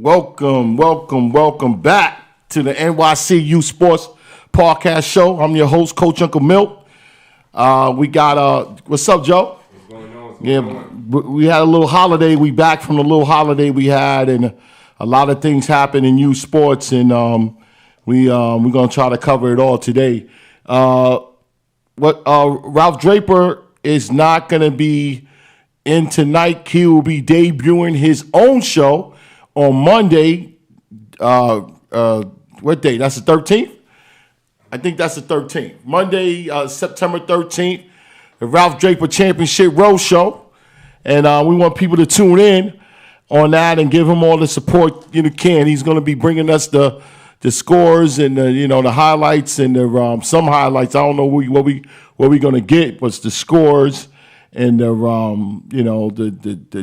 Welcome back to the NYC Youth Sports Podcast Show. I'm your host, Coach Uncle Milt. We got, what's up, Joe? What's going on? We had a little holiday. We back from the little holiday we had, and a lot of things happened in youth sports, and we're going to try to cover it all today. Ralph Draper is not going to be in tonight. He will be debuting his own show on Monday. What day? That's the 13th? I think that's the 13th. Monday, September 13th, the Ralph Draper Championship Road Show. And we want people to tune in on that and give him all the support you can. He's going to be bringing us the scores and the highlights and the some highlights. I don't know what we going to get, but the scores and the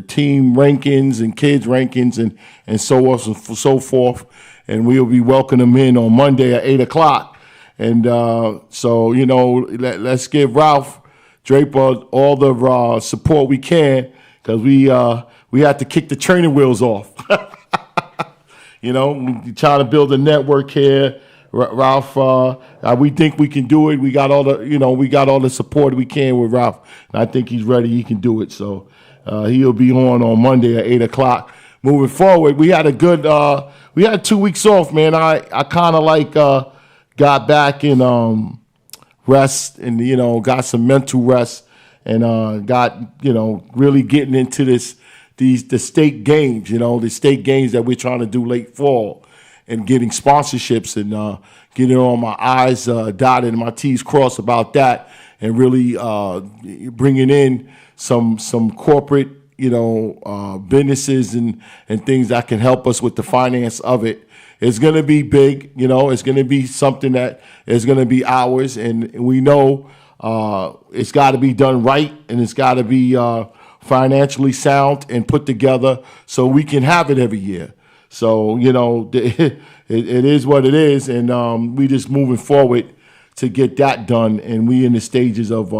team rankings and kids rankings and so on and so forth. And we'll be welcoming him in on Monday at 8:00. And let's give Ralph Draper all the support we can, because we have to kick the training wheels off. We trying to build a network here. Ralph, we think we can do it. We got all the support we can with Ralph, and I think he's ready. He can do it. So he'll be on Monday at 8:00. Moving forward, we had we had 2 weeks off, man. I kind of got back in rest and got some mental rest and got really getting into the state games, the state games that we're trying to do late fall, and getting sponsorships and getting all my I's dotted and my T's crossed about that, and really bringing in some corporate businesses and things that can help us with the finance of it. It's going to be big, it's going to be something that is going to be ours, and we know it's got to be done right, and it's got to be financially sound and put together so we can have it every year. So, it is what it is, and we just moving forward to get that done, and we in the stages of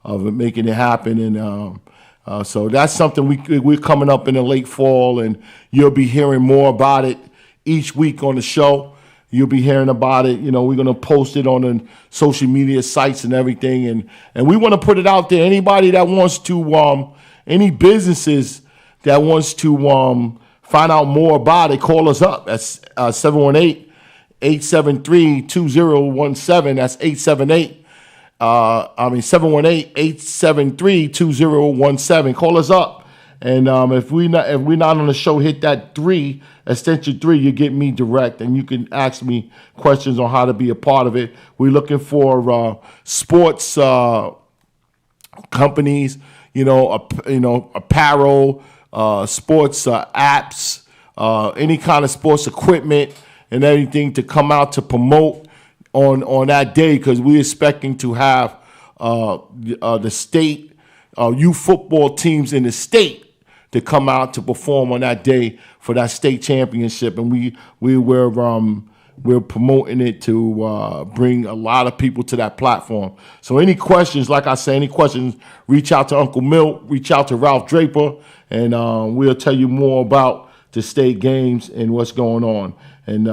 making it happen, and so that's something we're coming up in the late fall, and you'll be hearing more about it each week on the show. You'll be hearing about it. We're going to post it on the social media sites and everything, and we want to put it out there. Anybody that wants to, any businesses that wants to find out more about it, call us up. That's 718-873-2017. That's 718-873-2017. Call us up. And if we're not on the show, hit that extension 3. You get me direct, and you can ask me questions on how to be a part of it. We're looking for sports companies, apparel, sports apps, any kind of sports equipment and everything to come out to promote on that day, because we're expecting to have the state youth football teams in the state to come out to perform on that day for that state championship, and we're promoting it to bring a lot of people to that platform. So any questions, like I say, reach out to Uncle Milt, reach out to Ralph Draper, and we'll tell you more about the state games and what's going on. And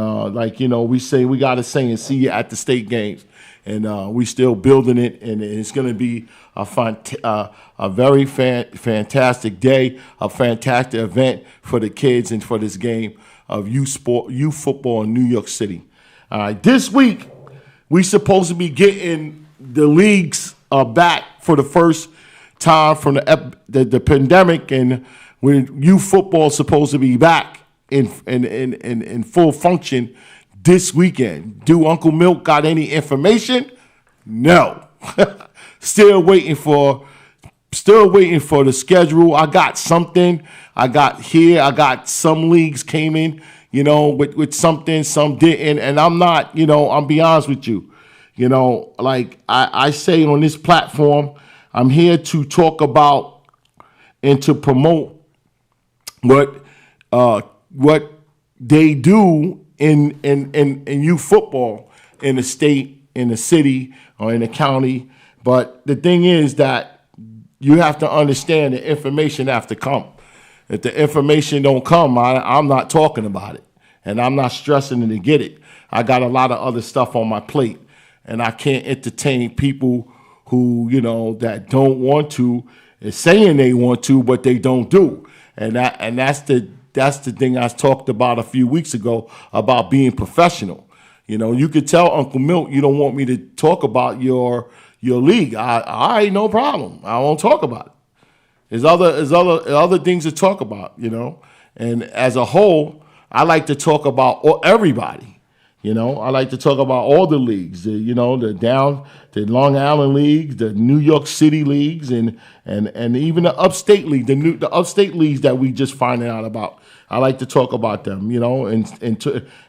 we say, we got to say and see you at the state games. And we still building it, and it's going to be a very fantastic day, a fantastic event for the kids and for this game of youth football in New York City. All right, this week we supposed to be getting the leagues back for the first time from the pandemic, and when youth football is supposed to be back in full function this weekend. Do Uncle Milt got any information? No. Still waiting for the schedule. I got something. I got some leagues came in, with something, some didn't. And I'm not, I'll be honest with you. Like I say on this platform, I'm here to talk about and to promote what they do in youth football in the state, in the city, or in the county. But the thing is that you have to understand the information have to come. If the information don't come, I'm not talking about it, and I'm not stressing to get it. I got a lot of other stuff on my plate, and I can't entertain people who, that don't want to, is saying they want to, but they don't do. And that's the thing I talked about a few weeks ago about being professional. You could tell Uncle Milt you don't want me to talk about your league. I ain't no problem. I won't talk about it. There's other things to talk about, And as a whole, I like to talk about everybody. I like to talk about all the leagues, the Long Island leagues, the New York City leagues, and even the upstate league, the upstate leagues that we just finding out about. I like to talk about them,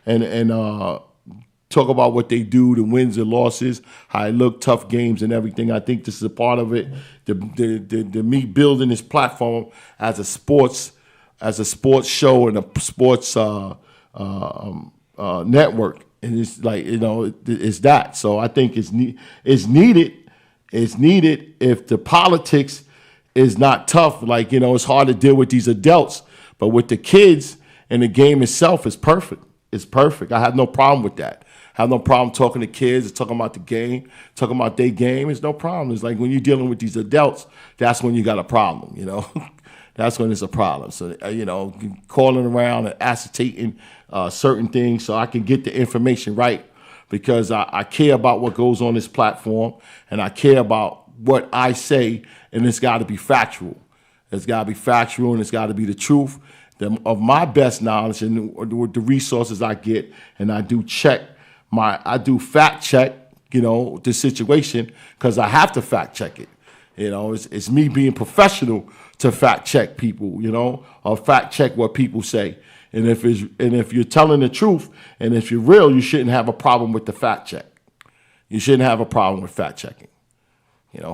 and talk about what they do, the wins and losses, how it look, tough games and everything. I think this is a part of it. The me building this platform as a sports show and a sports network, and it's like it's that. So I think it's needed. It's needed if the politics is not tough. Like it's hard to deal with these adults, but with the kids and the game itself is perfect. It's perfect. I have no problem with that. I have no problem talking to kids, talking about the game, talking about their game. It's no problem. It's like when you're dealing with these adults, that's when you got a problem. That's when it's a problem. So, calling around and ascertaining certain things so I can get the information right, because I care about what goes on this platform, and I care about what I say, and it's got to be factual. It's got to be factual, and it's got to be the truth of my best knowledge and the resources I get, and I do fact check, the situation, because I have to fact check it. It's me being professional to fact check people, or fact check what people say. And if you're telling the truth, and if you're real, you shouldn't have a problem with the fact check. You shouldn't have a problem with fact checking.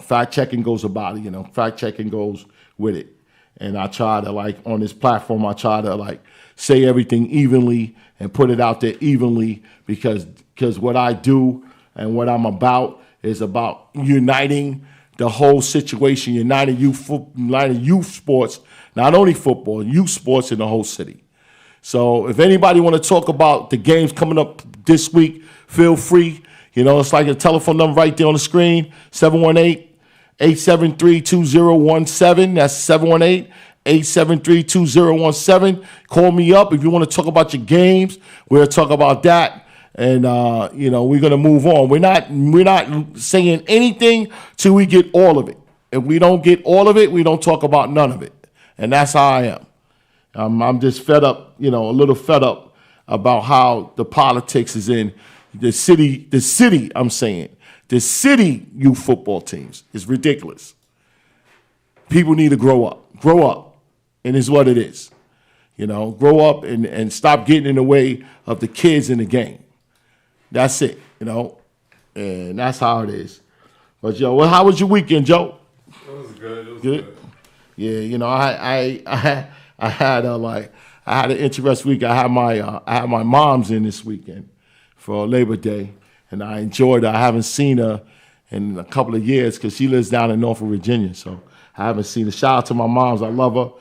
Fact checking goes about it. Fact checking goes with it. And I try to, on this platform, I try to say everything evenly and put it out there evenly, because what I do and what I'm about is about uniting the whole situation, uniting youth sports, not only football, youth sports in the whole city. So if anybody want to talk about the games coming up this week, feel free. It's like a telephone number right there on the screen, 718-873-2017. That's 718-873-2017. Call me up if you want to talk about your games. We'll talk about that. And we're gonna move on. We're not saying anything till we get all of it. If we don't get all of it, we don't talk about none of it. And that's how I am. I'm just fed up, a little fed up about how the politics is in the city. I'm saying the city youth football teams is ridiculous. People need to grow up, and it's what it is. Grow up and stop getting in the way of the kids in the game. That's it, and that's how it is. But how was your weekend, Joe? It was good. It was good. Yeah, I had an interesting week. I had my mom's in this weekend for Labor Day, and I enjoyed her. I haven't seen her in a couple of years because she lives down in Norfolk, Virginia. So I haven't seen her. Shout out to my moms. I love her.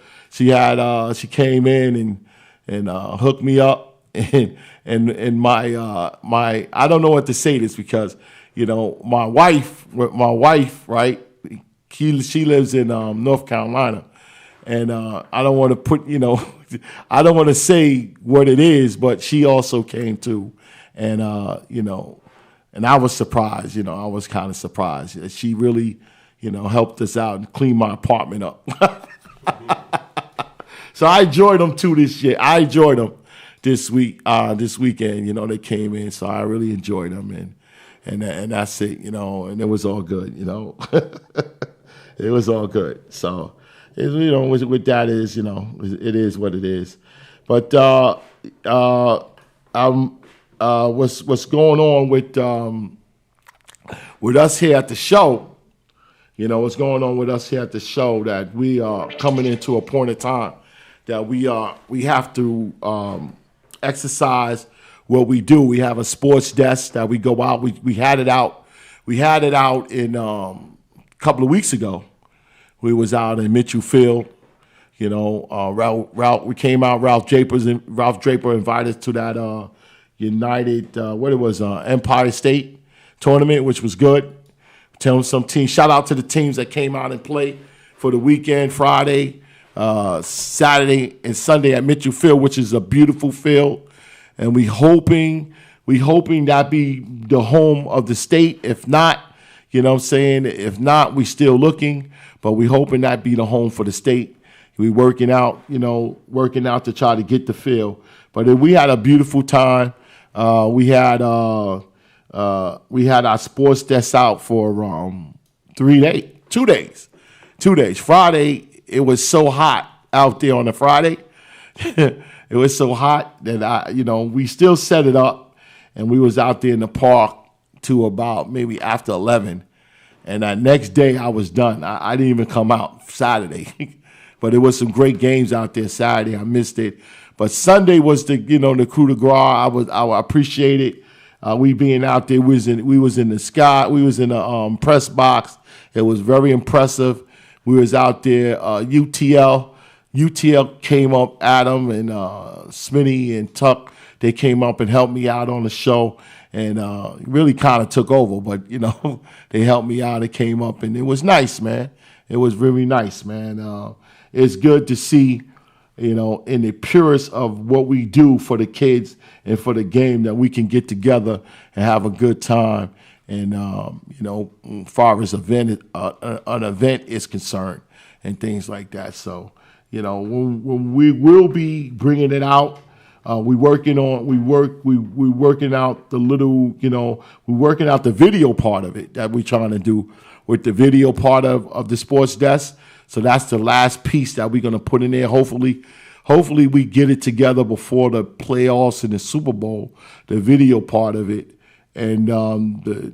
She came in and hooked me up. And my I don't know what to say this, because my wife, right, she lives in North Carolina, and I don't want to put I don't want to say what it is, but she also came too, and and I was surprised. I was kind of surprised that she really helped us out and cleaned my apartment up. So I enjoyed them too this year. I enjoyed them this weekend. They came in, so I really enjoyed them, and that's it. And it was all good. It was all good. So, with that is, it is what it is. But what's going on with us here at the show? What's going on with us here at the show, that we are coming into a point of time that we have to exercise what we do. We have a sports desk that we go out. We had it out. We had it out in a couple of weeks ago. We was out in Mitchell Field, Ralph, we came out. Ralph Draper invited us to that United, Empire State tournament, which was good. Telling some teams, shout out to the teams that came out and played for the weekend, Friday, Saturday, and Sunday at Mitchell Field, which is a beautiful field. And we hoping that be the home of the state. If not, if not, we still looking, but we hoping that be the home for the state. We working out to try to get the field. But we had a beautiful time. We had our sports desk out for 2 days. 2 days. Friday, it was so hot out there on the Friday. It was so hot that we still set it up, and we was out there in the park to about maybe after 11. And that next day, I was done. I didn't even come out Saturday. But it was some great games out there Saturday. I missed it. But Sunday was the coup de grace. I appreciate it. We being out there, we was in the sky. We was in the press box. It was very impressive. We was out there. UTL came up. Adam and Smitty and Tuck, they came up and helped me out on the show, and really kind of took over. But they helped me out. It came up, and it was nice, man. It was really nice, man. It's good to see, in the purest of what we do for the kids and for the game, that we can get together and have a good time. And, as far as an event is concerned and things like that. So, when we will be bringing it out, we're working out the video part of it that we're trying to do with the video part of the sports desk. So that's the last piece that we're going to put in there. Hopefully we get it together before the playoffs and the Super Bowl, the video part of it. And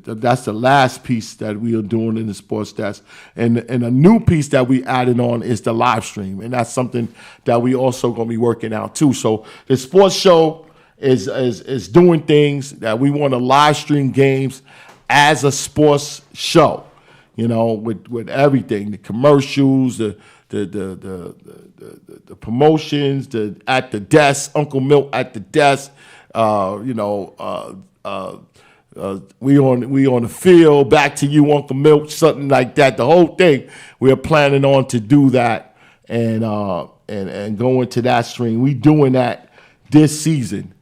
that's the last piece that we are doing in the sports desk. And a new piece that we added on is the live stream. And that's something that we also going to be working out too. So the sports show is doing things that we want to live stream games as a sports show. With everything, the commercials, the promotions, at the desk, Uncle Milt at the desk, we on the field, back to you, Uncle Milt, something like that. The whole thing, we are planning on to do that and go into that stream. We doing that this season.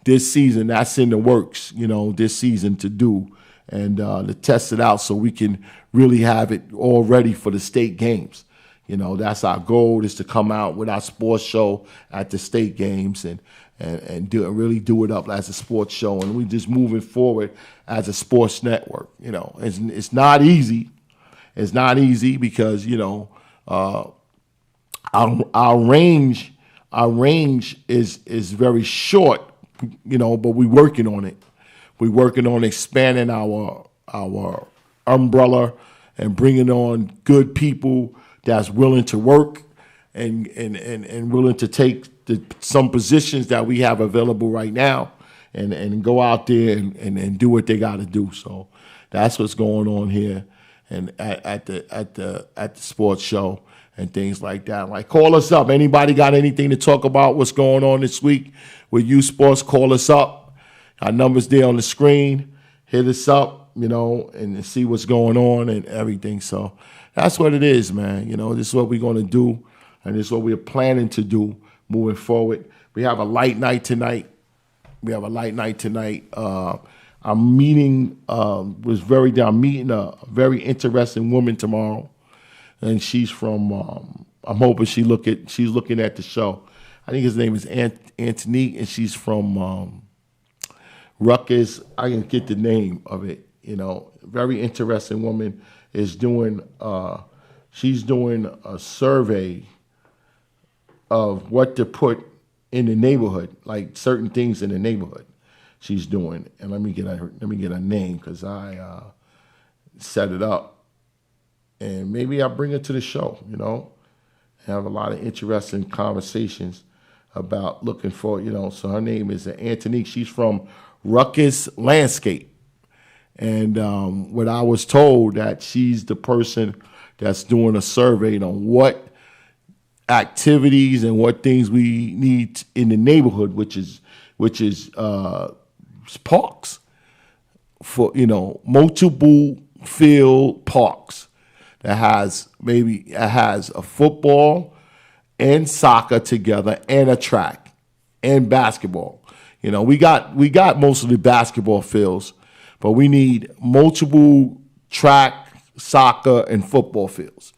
That's in the works, this season to do. And to test it out so we can really have it all ready for the state games. That's our goal, is to come out with our sports show at the state games and really do it up as a sports show. And we're just moving forward as a sports network. It's not easy. It's not easy because, our range is very short, but we're working on it. We're working on expanding our umbrella and bringing on good people that's willing to work and willing to take some positions that we have available right now and go out there and do what they got to do. So that's what's going on here and at the sports show and things like that. Like, call us up. Anybody got anything to talk about what's going on this week with U Sports? Call us up. Our number's there on the screen. Hit us up, and see what's going on and everything. So that's what it is, man. This is what we're going to do, and this is what we're planning to do moving forward. We have a light night tonight. I'm meeting I'm meeting a very interesting woman tomorrow, and she's from. I'm hoping she's looking at the show. I think his name is Antonique, and she's from. Ruckus, I can get the name of it. Very interesting woman is doing. She's doing a survey of what to put in the neighborhood, like certain things in the neighborhood. She's doing, and let me get her name because I set it up, and maybe I'll bring her to the show. Have a lot of interesting conversations about looking for. So her name is Antonique. She's from Ruckus Landscape. And what I was told, that she's the person that's doing a survey on what activities and what things we need in the neighborhood, which is parks, for multiple field parks that has a football and soccer together and a track and basketball. We got most of the basketball fields, but we need multiple track, soccer, and football fields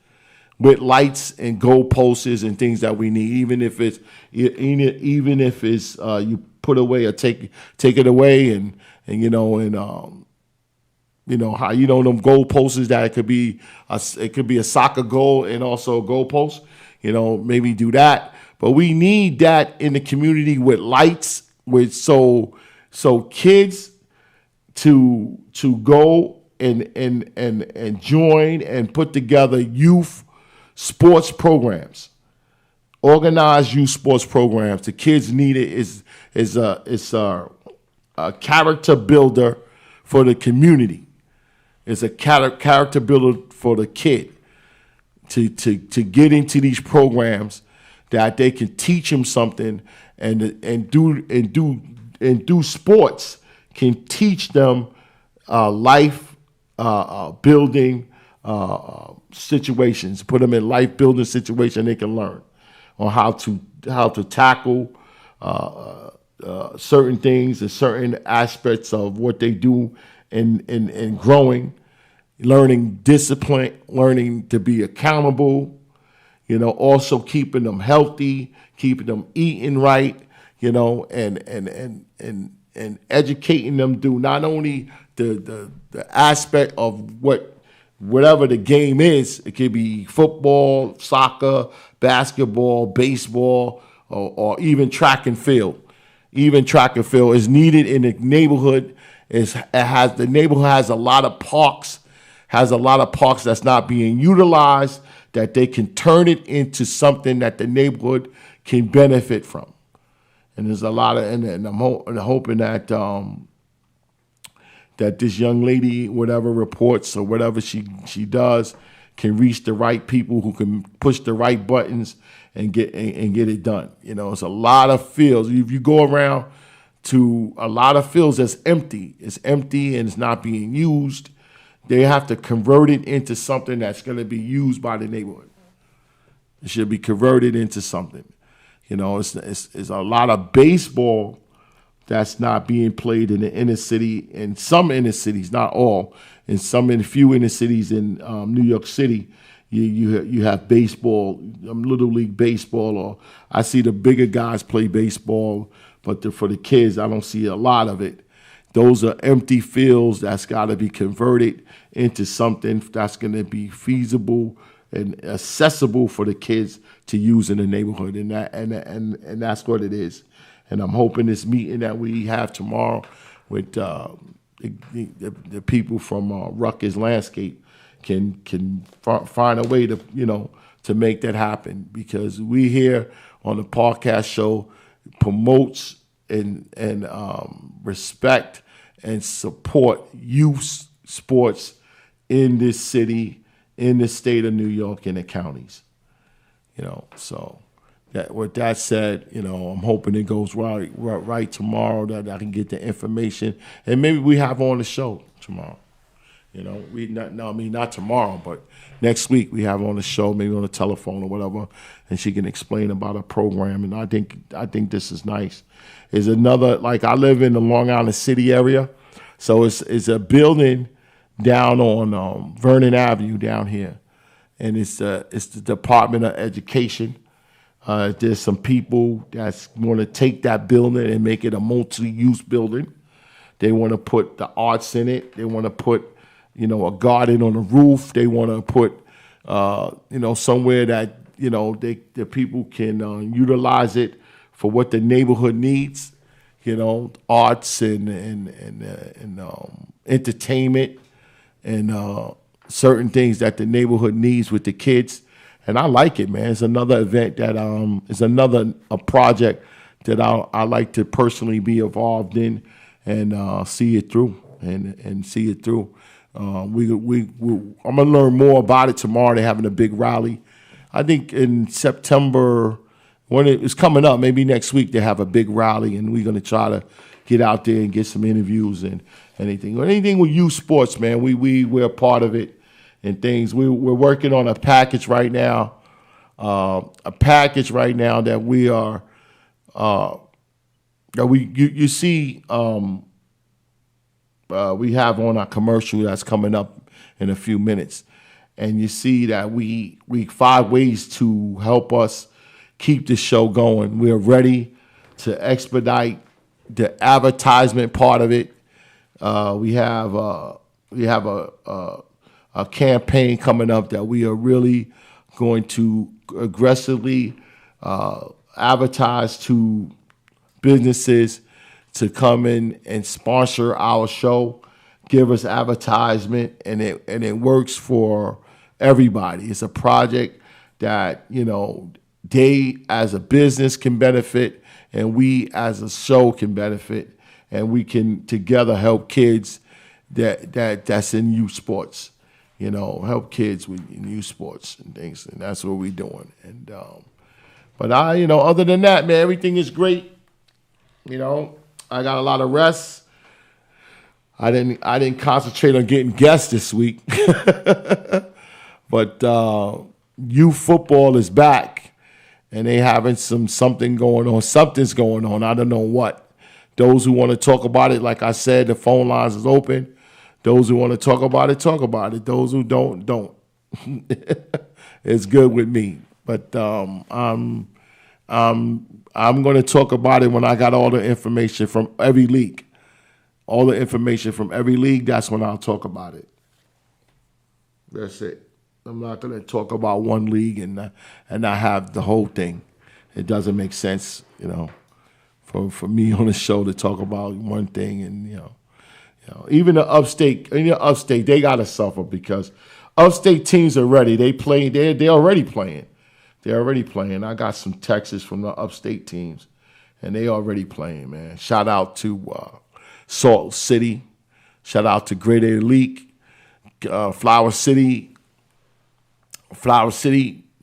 with lights and goalposts and things that we need. Even if it's you put away or take it away, and how them goalposts that it could be a soccer goal and also a goalpost. Maybe do that. But we need that in the community with lights, so kids to go and join and put together youth sports programs, organized youth sports programs. The kids need it. Is a character builder for the community. It's a character builder for the kid to get into these programs that they can teach them something, and do sports can teach them life building situations. Put them in life building situations they can learn on how to tackle certain things and certain aspects of what they do in growing, learning discipline, learning to be accountable. Also keeping them healthy, keeping them eating right, and educating them through not only the aspect of whatever the game is. It could be football, soccer, basketball, baseball, or even track and field. Even track and field is needed in the neighborhood. The neighborhood has a lot of parks, that's not being utilized, that they can turn it into something that the neighborhood can benefit from. And there's a lot of, and I'm hoping that that this young lady, whatever reports or whatever she does, can reach the right people who can push the right buttons and get it done. It's a lot of fields. If you go around to a lot of fields that's empty, it's empty and it's not being used. They have to convert it into something that's going to be used by the neighborhood. It should be converted into something. It's a lot of baseball that's not being played in the inner city, in some inner cities, not all. In few inner cities in New York City, you have baseball, little league baseball, or I see the bigger guys play baseball, but for the kids, I don't see a lot of it. Those are empty fields that's got to be converted into something that's going to be feasible and accessible for the kids to use in the neighborhood, and that's what it is. And I'm hoping this meeting that we have tomorrow with the people from Rutgers Landscape can find a way to make that happen, because we here on the podcast show promotes and respect and support youth sports in this city, in the state of New York, and the counties. So with that said, I'm hoping it goes right tomorrow, that I can get the information, and maybe we have on the show tomorrow. Not tomorrow, but next week we have on the show, maybe on the telephone or whatever, and she can explain about her program. And I think this is nice. Is another, like, I live in the Long Island City area, so it's a building down on Vernon Avenue down here, and it's the Department of Education. There's some people that's going to take that building and make it a multi-use building. They want to put the arts in it. They want to put a garden on the roof. They want to put somewhere that the people can utilize it for what the neighborhood needs. Arts and entertainment and certain things that the neighborhood needs with the kids. And I like it, man. It's another event that is a project that I like to personally be involved in and see it through and see it through. I'm gonna learn more about it tomorrow. They're having a big rally. I think in September, when it's coming up, maybe next week they have a big rally, and we're gonna try to get out there and get some interviews and anything with youth sports, man. We're a part of it and things. We're working on a package right now, that we are that you see. We have on our commercial that's coming up in a few minutes, and you see that we 5 ways to help us keep the show going. We're ready to expedite the advertisement part of it. We have a campaign coming up that we are really going to aggressively advertise to businesses to come in and sponsor our show, give us advertisement, and it works for everybody. It's a project that, they as a business can benefit, and we as a show can benefit, and we can together help kids that's in youth sports. Help kids with youth sports and things, and that's what we're doing. And but other than that, man, everything is great. I got a lot of rest. I didn't concentrate on getting guests this week, but youth football is back, and they having something going on. Something's going on. I don't know what. Those who want to talk about it, like I said, the phone lines is open. Those who want to talk about it, talk about it. Those who don't. It's good with me. But I'm going to talk about it when I got all the information from every league. All the information from every league, that's when I'll talk about it. That's it. I'm not going to talk about one league and not have the whole thing. It doesn't make sense, for me on the show to talk about one thing. And, even the upstate, they got to suffer because upstate teams are ready. They're already playing. They're already playing. I got some texts from the upstate teams, and they already playing, man. Shout out to Salt City. Shout out to Great League, Flower City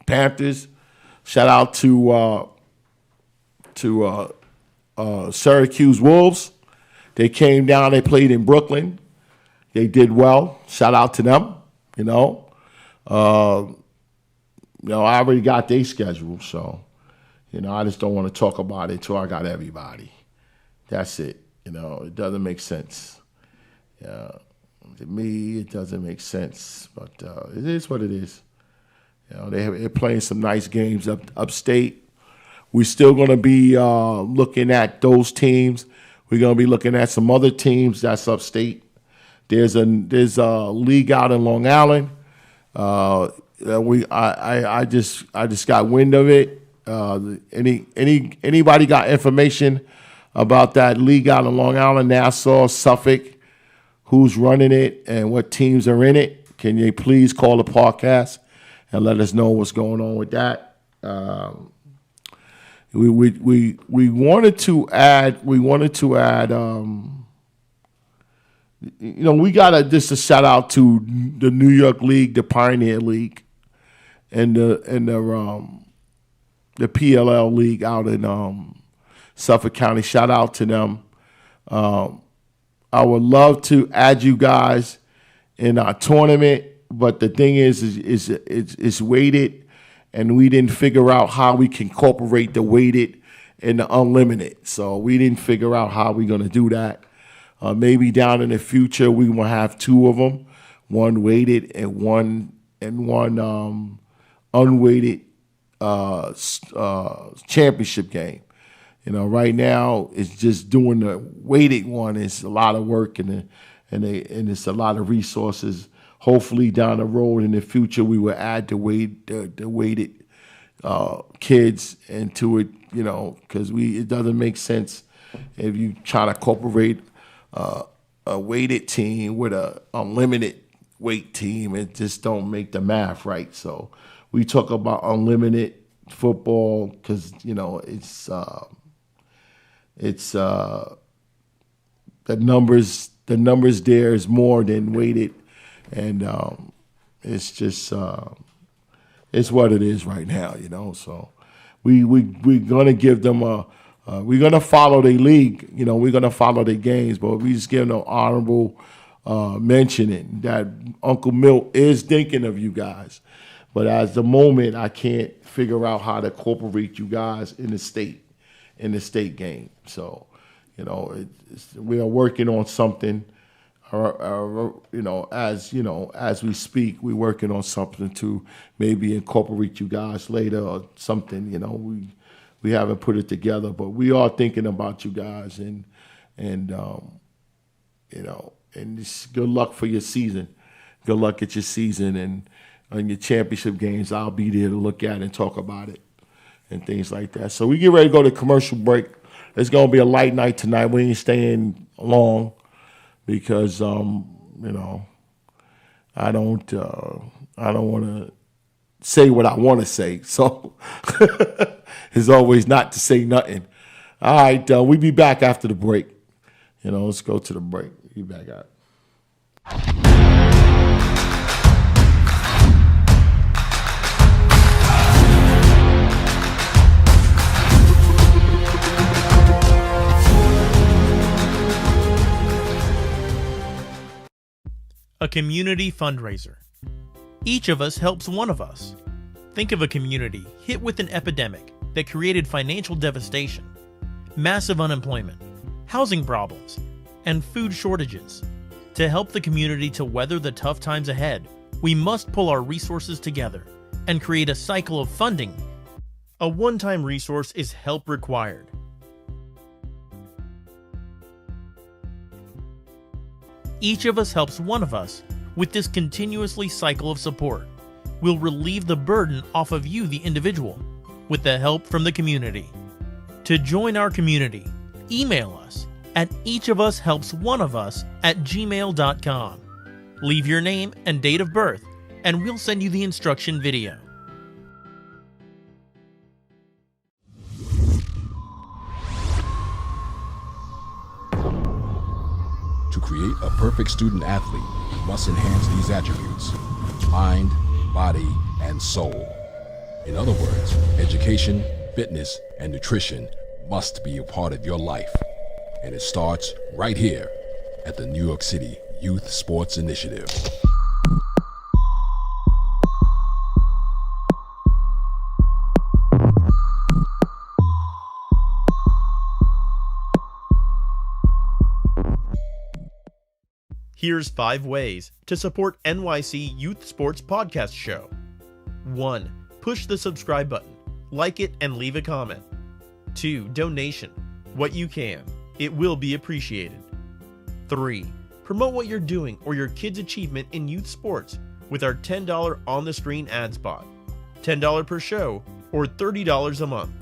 Panthers. Shout out to Syracuse Wolves. They came down. They played in Brooklyn. They did well. Shout out to them. I already got their schedule, so I just don't want to talk about it until I got everybody. That's it. It doesn't make sense. To me, it doesn't make sense, but it is what it is. They're playing some nice games upstate. We're still going to be looking at those teams. We're going to be looking at some other teams that's upstate. There's a league out in Long Island. I just got wind of it. Anybody got information about that league out in Long Island, Nassau, Suffolk? Who's running it and what teams are in it? Can you please call the podcast and let us know what's going on with that? We wanted to add. We gotta just a shout out to the New York League, the Pioneer League, and the PLL League out in Suffolk County. Shout out to them. I would love to add you guys in our tournament, but the thing is it's weighted, and we didn't figure out how we can incorporate the weighted and the unlimited. So we didn't figure out how we're going to do that. Maybe down in the future we will have 2 of them, one weighted and one unweighted championship game. Right now it's just doing the weighted one. It's a lot of work and it's a lot of resources. Hopefully down the road in the future we will add the weighted kids into it. Because it doesn't make sense if you try to incorporate a weighted team with a unlimited weight team. It just don't make the math right. So we talk about unlimited football because it's the numbers there is more than weighted, and it's just it's what it is right now, So we're gonna give them we're gonna follow their league, we're gonna follow their games, but we just give them an honorable mentioning that Uncle Milt is thinking of you guys. But at the moment, I can't figure out how to incorporate you guys in the state game. So, we are working on something. As we speak, we're working on something to maybe incorporate you guys later or something. We haven't put it together, but we are thinking about you guys, and just good luck for your season. Good luck at your season and on your championship games. I'll be there to look at and talk about it and things like that. So we get ready to go to commercial break. It's gonna be a light night tonight. We ain't staying long because I don't want to say what I want to say. So it's always not to say nothing. All right, we'll be back after the break. Let's go to the break. Be back out. A community fundraiser. Each of us helps one of us. Think of a community hit with an epidemic that created financial devastation, massive unemployment, housing problems, and food shortages. To help the community to weather the tough times ahead, we must pull our resources together and create a cycle of funding. A one-time resource is Help Required. Each of us helps one of us. With this continuously cycle of support, we'll relieve the burden off of you, the individual, with the help from the community. To join our community, email us at eachofushelpsoneofus@gmail.com. Leave your name and date of birth, and we'll send you the instruction video. To create a perfect student athlete, you must enhance these attributes: mind, body, and soul. In other words, education, fitness, and nutrition must be a part of your life. And it starts right here at the New York City Youth Sports Initiative. Here's 5 ways to support NYC Youth Sports Podcast Show. 1. Push the subscribe button, like it, and leave a comment. 2. Donation. What you can. It will be appreciated. 3. Promote what you're doing or your kid's achievement in youth sports with our $10 on-the-screen ad spot. $10 per show or $30 a month.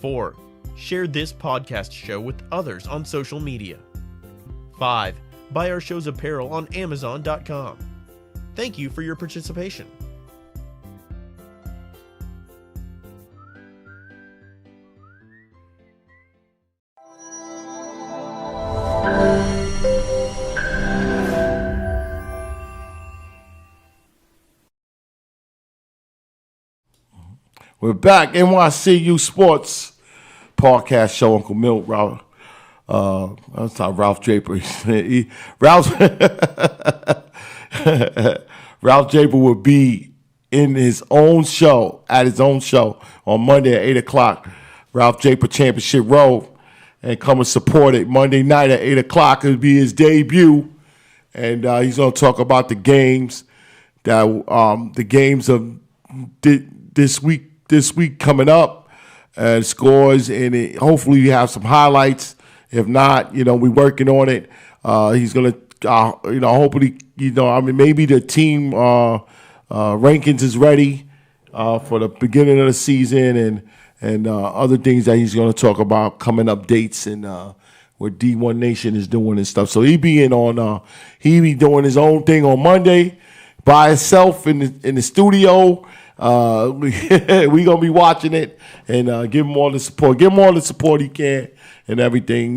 4. Share this podcast show with others on social media. 5. Buy our show's apparel on Amazon.com. Thank you for your participation. We're back. NYC Youth Sports Podcast Show. Uncle Milt, Ralph. That's not Ralph Draper. Ralph Draper will be in his own show, at his own show on Monday at 8 o'clock, Ralph Draper Championship Road, and come and support it. Monday night at 8 o'clock, it'll be his debut, and he's going to talk about the games, the games of this week coming up, and scores, and hopefully you have some highlights. If not, we're working on it. He's gonna, hopefully, maybe the team rankings is ready for the beginning of the season, and other things that he's gonna talk about, coming up dates and what D1 Nation is doing and stuff. So he be doing his own thing on Monday by himself in the studio. We gonna be watching it and give him all the support. Give him all the support he can and everything,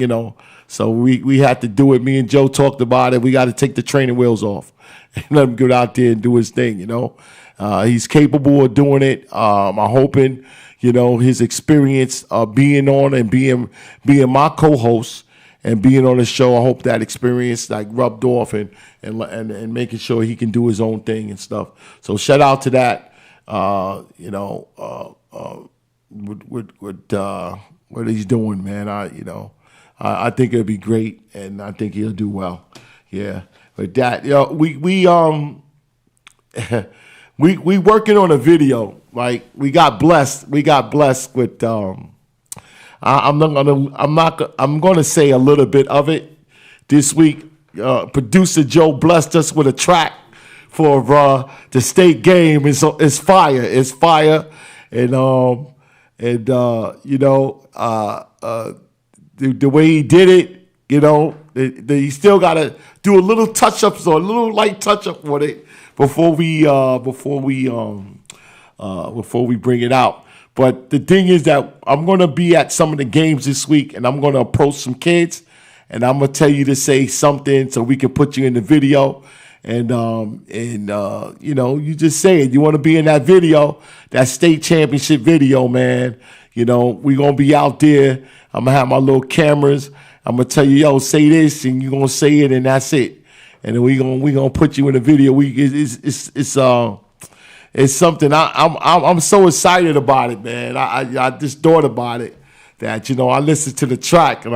So we had to do it. Me and Joe talked about it. We got to take the training wheels off and let him get out there and do his thing, He's capable of doing it. I'm hoping, his experience being on and being my co-host and being on the show, I hope that experience rubbed off and making sure he can do his own thing and stuff. So shout out to that. What he's doing, man. I think it'll be great, and I think he'll do well. Yeah, but that, we we working on a video. Like we got blessed with. I'm gonna say a little bit of it this week. Producer Joe blessed us with a track for the state game. It's fire. It's fire, and the way he did it, he still gotta do a little touch ups or a little light touch up with it before we bring it out. But the thing is that I'm gonna be at some of the games this week, and I'm gonna approach some kids, and I'm gonna tell you to say something so we can put you in the video. And you just say it. You want to be in that video, that state championship video, man. We're going to be out there. I'm going to have my little cameras. I'm going to tell you, say this, and you're going to say it, and that's it. And then we're gonna put you in the video. It's something. I'm so excited about it, man. I just thought about it that, I listened to the track, and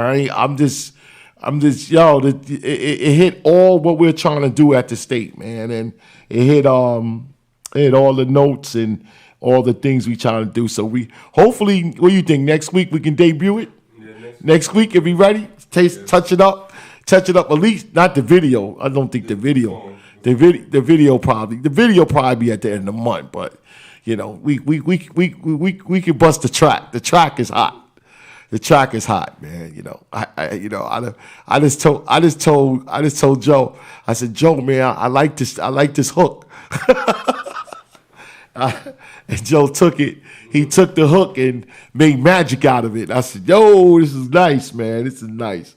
it hit all what we're trying to do at the state, man, and it hit all the notes and all the things we trying to do. So we hopefully, what do you think? Next week we can debut it. Yeah, next week if we ready, touch it up. At least not the video. I don't think the video probably be at the end of the month, but we can bust the track. The track is hot. The track is hot, man. I just told Joe. I said, Joe, man, I like this hook. And Joe took it. He took the hook and made magic out of it. I said, yo, this is nice, man. This is nice.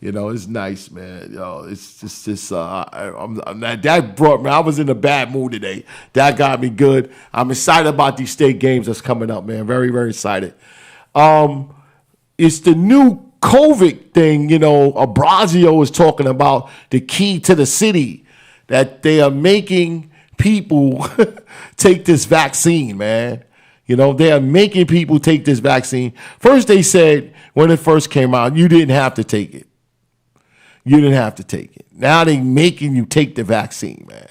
It's nice, man. It's just this. That brought me. I was in a bad mood today. That got me good. I'm excited about these state games that's coming up, man. Very, very excited. It's the new COVID thing, Abrasio is talking about the key to the city, that they are making people take this vaccine, man. They are making people take this vaccine. First they said when it first came out, you didn't have to take it. Now they making you take the vaccine, man.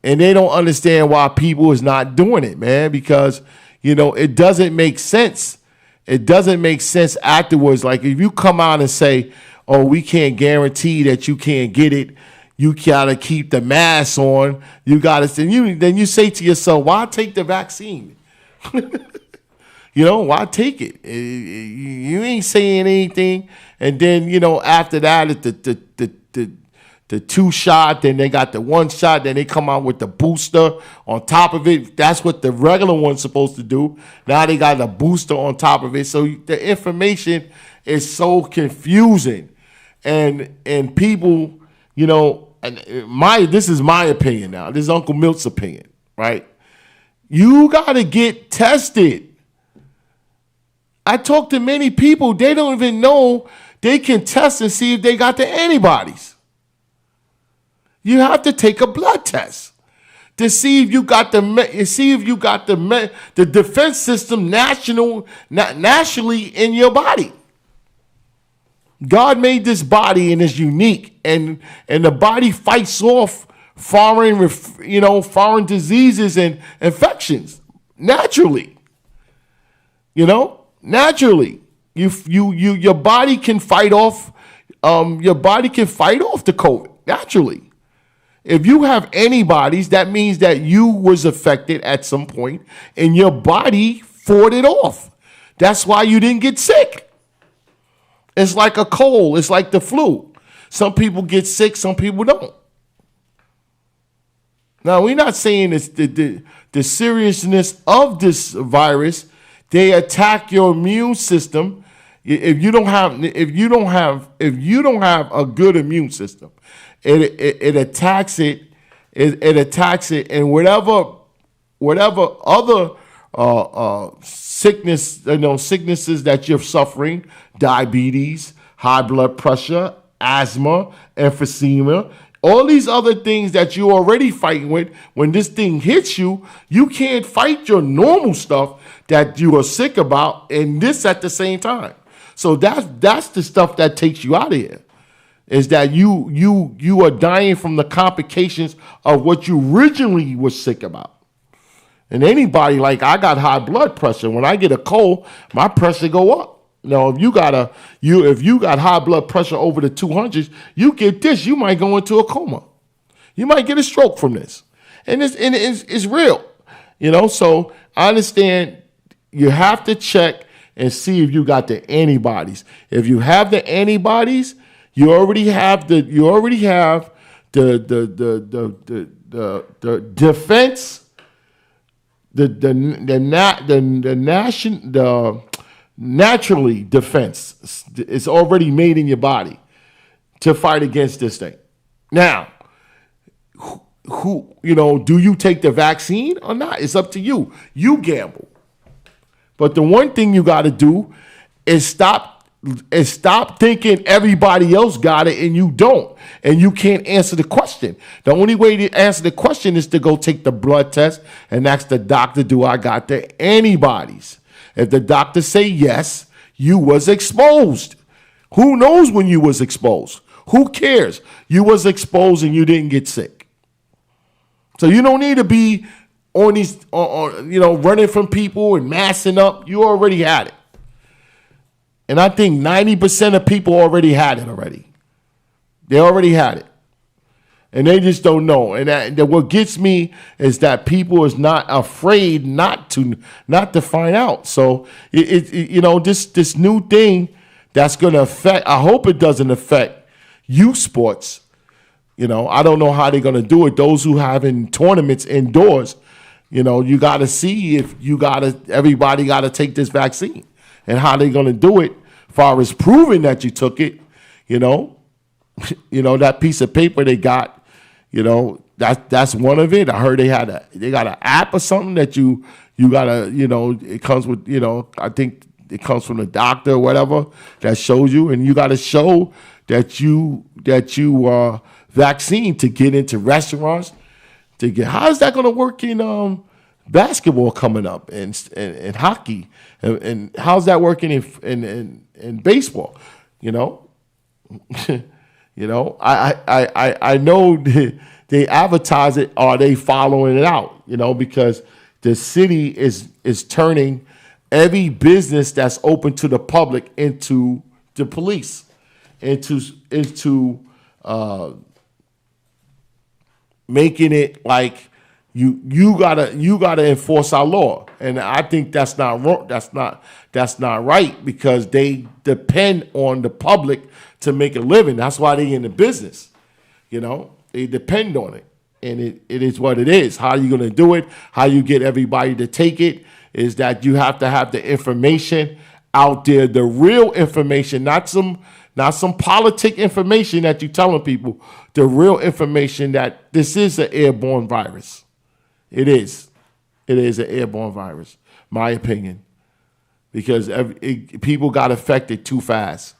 And they don't understand why people is not doing it, man, because, it doesn't make sense. It doesn't make sense afterwards. Like if you come out and say, oh, we can't guarantee that you can't get it. You gotta keep the mask on. You gotta then you say to yourself, why take the vaccine? Why take it? You ain't saying anything. And then, after that, the 2 shot, then they got the 1 shot, then they come out with the booster on top of it. That's what the regular one's supposed to do. Now they got a booster on top of it. So the information is so confusing. And people, this is my opinion now. This is Uncle Milt's opinion, right? You got to get tested. I talk to many people. They don't even know they can test and see if they got the antibodies. You have to take a blood test to see if you got the defense system nationally in your body. God made this body and it's unique, and the body fights off foreign diseases and infections naturally. Naturally, your body can fight off the COVID naturally. If you have antibodies, that means that you was affected at some point and your body fought it off. That's why you didn't get sick. It's like a cold. It's like the flu. Some people get sick, some people don't. Now, we're not saying it's the seriousness of this virus. They attack your immune system. If you don't have a good immune system, it attacks it. It attacks it, and whatever whatever other sicknesses that you're suffering, diabetes, high blood pressure, asthma, emphysema, all these other things that you're already fighting with. When this thing hits you, you can't fight your normal stuff that you are sick about and this at the same time. So that's the stuff that takes you out of here. Is that you are dying from the complications of what you originally were sick about. And anybody, like, I got high blood pressure. When I get a cold, my pressure go up. If you got high blood pressure over the 200s, you get this, you might go into a coma. You might get a stroke from this. And it's real. So I understand you have to check and see if you got the antibodies. If you have the antibodies, you already have the defense, naturally defense is already made in your body to fight against this thing. Now, do you take the vaccine or not? It's up to you. You gamble. But the one thing you got to do is stop thinking everybody else got it and you don't. And you can't answer the question. The only way to answer the question is to go take the blood test and ask the doctor, do I got the antibodies? If the doctor say yes, you was exposed. Who knows when you was exposed? Who cares? You was exposed and you didn't get sick. So you don't need to be on these, running from people and massing up. You already had it. And I think 90% of people already had it already. They already had it. And they just don't know. And what gets me is that people is not afraid not to find out. So this new thing that's going to affect, I hope it doesn't affect youth sports. I don't know how they're going to do it. Those who having tournaments indoors, you got to see if everybody got to take this vaccine and how they're going to do it as far as proving that you took it, that piece of paper they got, that's one of it. I heard they got an app or something that you gotta, it comes with, I think it comes from the doctor or whatever that shows you, and you gotta show that you vaccine to get into restaurants. How is that gonna work in basketball coming up and hockey, and how's that working in baseball? I know they advertise it. Are they following it out? Because the city is turning every business that's open to the public into the police, into making it like you gotta enforce our law, and I think that's not wrong. That's not right, because they depend on the public to make a living. That's why they in the business. They depend on it, and it is what it is. How are you going to do it? How you get everybody to take it is that you have to have the information out there, the real information, not some politic information that you're telling people. The real information that this is an airborne virus. It is an airborne virus, my opinion, because people got affected too fast.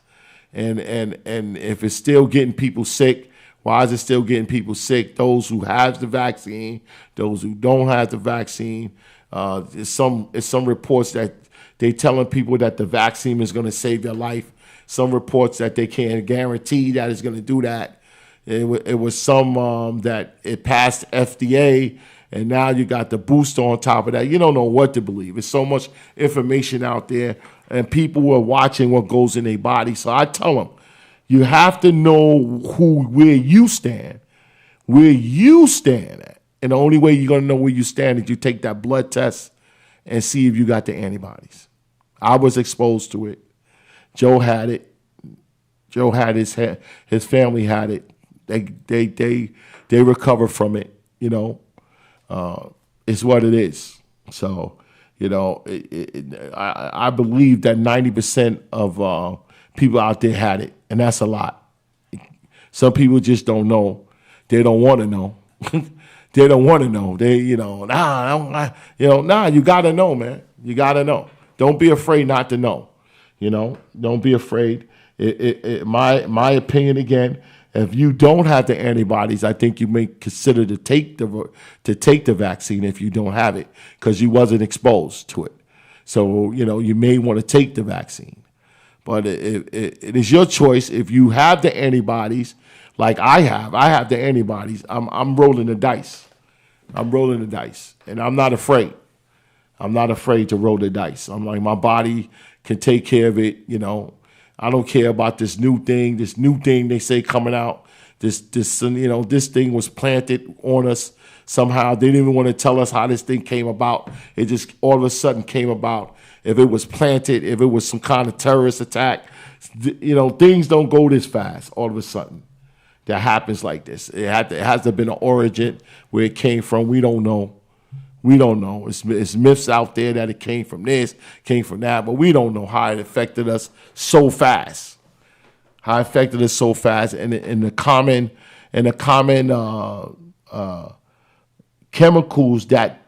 And if it's still getting people sick, why is it still getting people sick? Those who have the vaccine, those who don't have the vaccine. It's some reports that they telling people that the vaccine is going to save their life. Some reports that they can't guarantee that it's going to do that. It was some that it passed FDA, and now you got the booster on top of that. You don't know what to believe. There's so much information out there, and people are watching what goes in their body. So I tell them, you have to know where you stand at. And the only way you're going to know where you stand is you take that blood test and see if you got the antibodies. I was exposed to it. Joe had it. Joe had his family had it. They recovered from it. It's what it is. So, I believe that 90% of people out there had it, and that's a lot. Some people just don't know. They don't want to know. they don't want to know. They, you know, you got to know, man. You got to know. Don't be afraid not to know. You know, don't be afraid. My opinion again, if you don't have the antibodies, I think you may consider to take the vaccine if you don't have it because you wasn't exposed to it. So, you know, you may want to take the vaccine. But it is your choice. If you have the antibodies, like I have the antibodies, I'm rolling the dice. I'm rolling the dice, and I'm not afraid. I'm not afraid to roll the dice. I'm like, my body can take care of it, you know. I don't care about this new thing they say coming out. This thing was planted on us somehow. They didn't even want to tell us how this thing came about. It just all of a sudden came about. If it was planted, if it was some kind of terrorist attack, you know, things don't go this fast all of a sudden. That happens like this. It has to have been an origin where it came from. We don't know. We don't know. It's myths out there that it came from this, came from that, but we don't know how it affected us so fast. How it affected us so fast, and the common chemicals that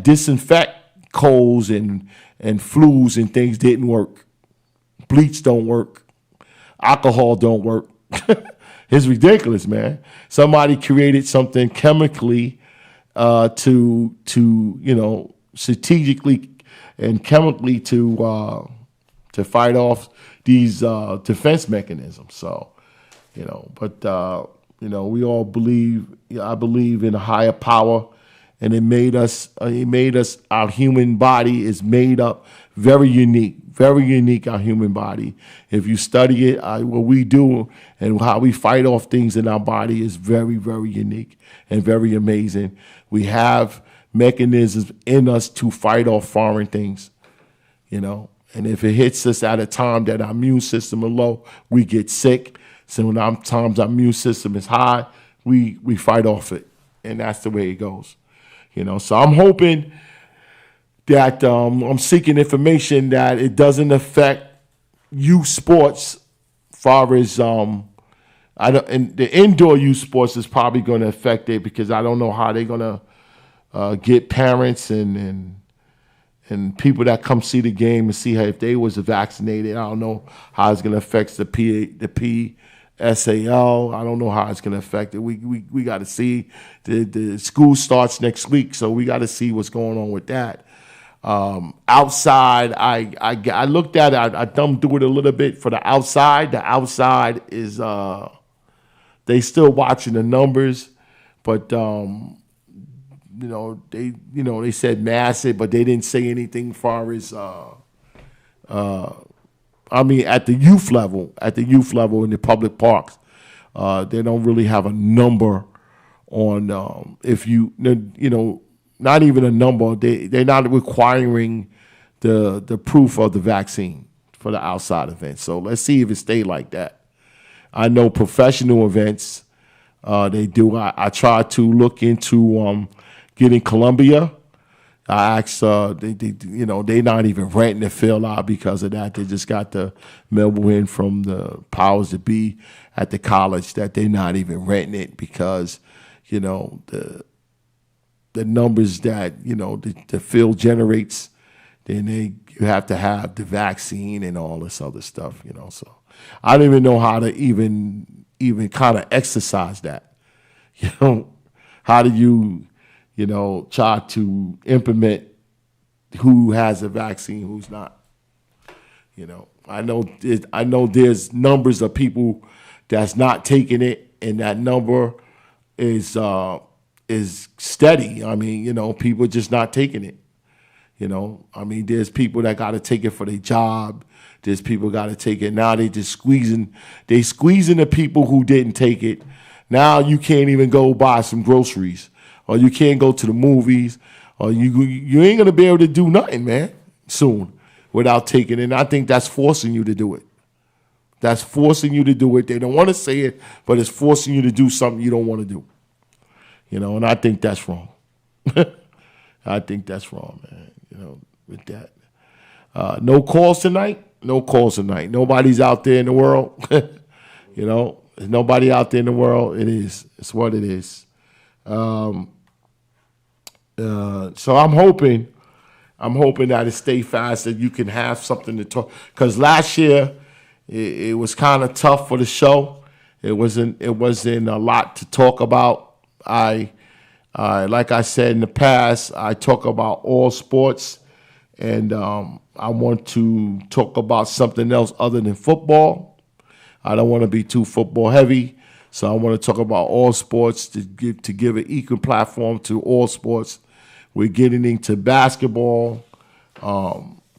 disinfect colds and flus and things didn't work. Bleach don't work. Alcohol don't work. It's ridiculous, man. Somebody created something chemically to you know, strategically and chemically to fight off these defense mechanisms. So, you know, but you know, we all believe. I believe in a higher power, and it made us. Our human body is made up very unique. Very unique, our human body. If you study it, what we do and how we fight off things in our body is very, very unique and very amazing. We have mechanisms in us to fight off foreign things, you know. And if it hits us at a time that our immune system is low, we get sick. So when times our immune system is high, we fight off it. And that's the way it goes, you know. So I'm hoping that I'm seeking information that it doesn't affect youth sports. Far as and the indoor youth sports is probably going to affect it because I don't know how they're going to get parents and people that come see the game and see how if they was vaccinated. I don't know how it's going to affect the PSAL. I don't know how it's going to affect it. We got to see. The school starts next week, so we got to see what's going on with that. Outside, I looked at it. I thumbed through it a little bit for the outside. The outside is they still watching the numbers, but they said massive, but they didn't say anything far as at the youth level in the public parks, they don't really have a number on if you know. Not even a number. They're not requiring the proof of the vaccine for the outside events. So let's see if it stayed like that. I know professional events, they do. I tried to look into getting Columbia. I asked, they're not even renting the field out because of that. They just got the memo in from the powers that be at the college that they're not even renting it because, you know, the numbers that, you know, the field generates, then you have to have the vaccine and all this other stuff, you know. So I don't even know how to even kind of exercise that. You know, how do you try to implement who has a vaccine, who's not? You know, I know there's numbers of people that's not taking it, and that number is steady. I mean, you know, people just not taking it. You know, I mean, there's people that got to take it for their job. There's people got to take it. Now they just squeezing the people who didn't take it. Now you can't even go buy some groceries, or you can't go to the movies, or you ain't gonna be able to do nothing, man, soon without taking it. And I think that's forcing you to do it. That's forcing you to do it. They don't want to say it, but it's forcing you to do something you don't want to do. You know, and I think that's wrong. I think that's wrong, man. You know, with that. No calls tonight. No calls tonight. Nobody's out there in the world. You know, There's nobody out there in the world. It is. It's what it is. So I'm hoping that it stay fast, that you can have something to talk. Because last year it was kind of tough for the show. It wasn't a lot to talk about. Like I said in the past, I talk about all sports, and I want to talk about something else other than football. I don't want to be too football heavy, so I want to talk about all sports to give an equal platform to all sports. We're getting into basketball,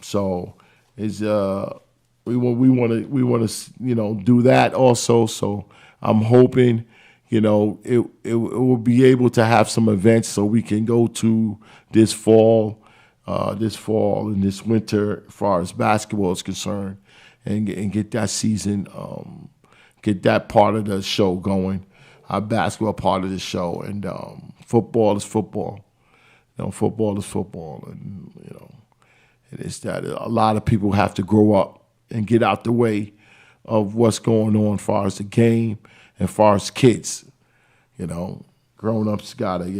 so it's we want to do that also. So I'm hoping it will be able to have some events so we can go to this fall and this winter as far as basketball is concerned, and get that season, get that part of the show going, our basketball part of the show, and football is football. Football is football, and it is that a lot of people have to grow up and get out the way of what's going on as far as the game and as far as kids. Grown-ups gotta,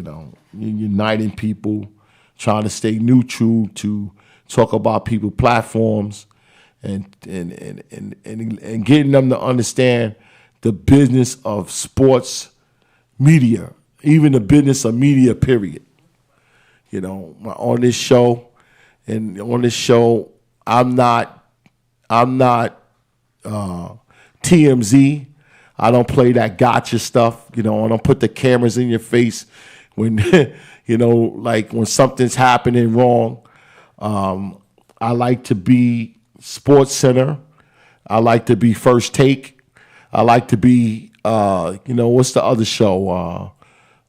uniting people, trying to stay neutral, to talk about people platforms, and getting them to understand the business of sports media, even the business of media, period. On this show, I'm not TMZ. I don't play that gotcha stuff. I don't put the cameras in your face when, like when something's happening wrong. I like to be Sports Center. I like to be First Take. I like to be, what's the other show?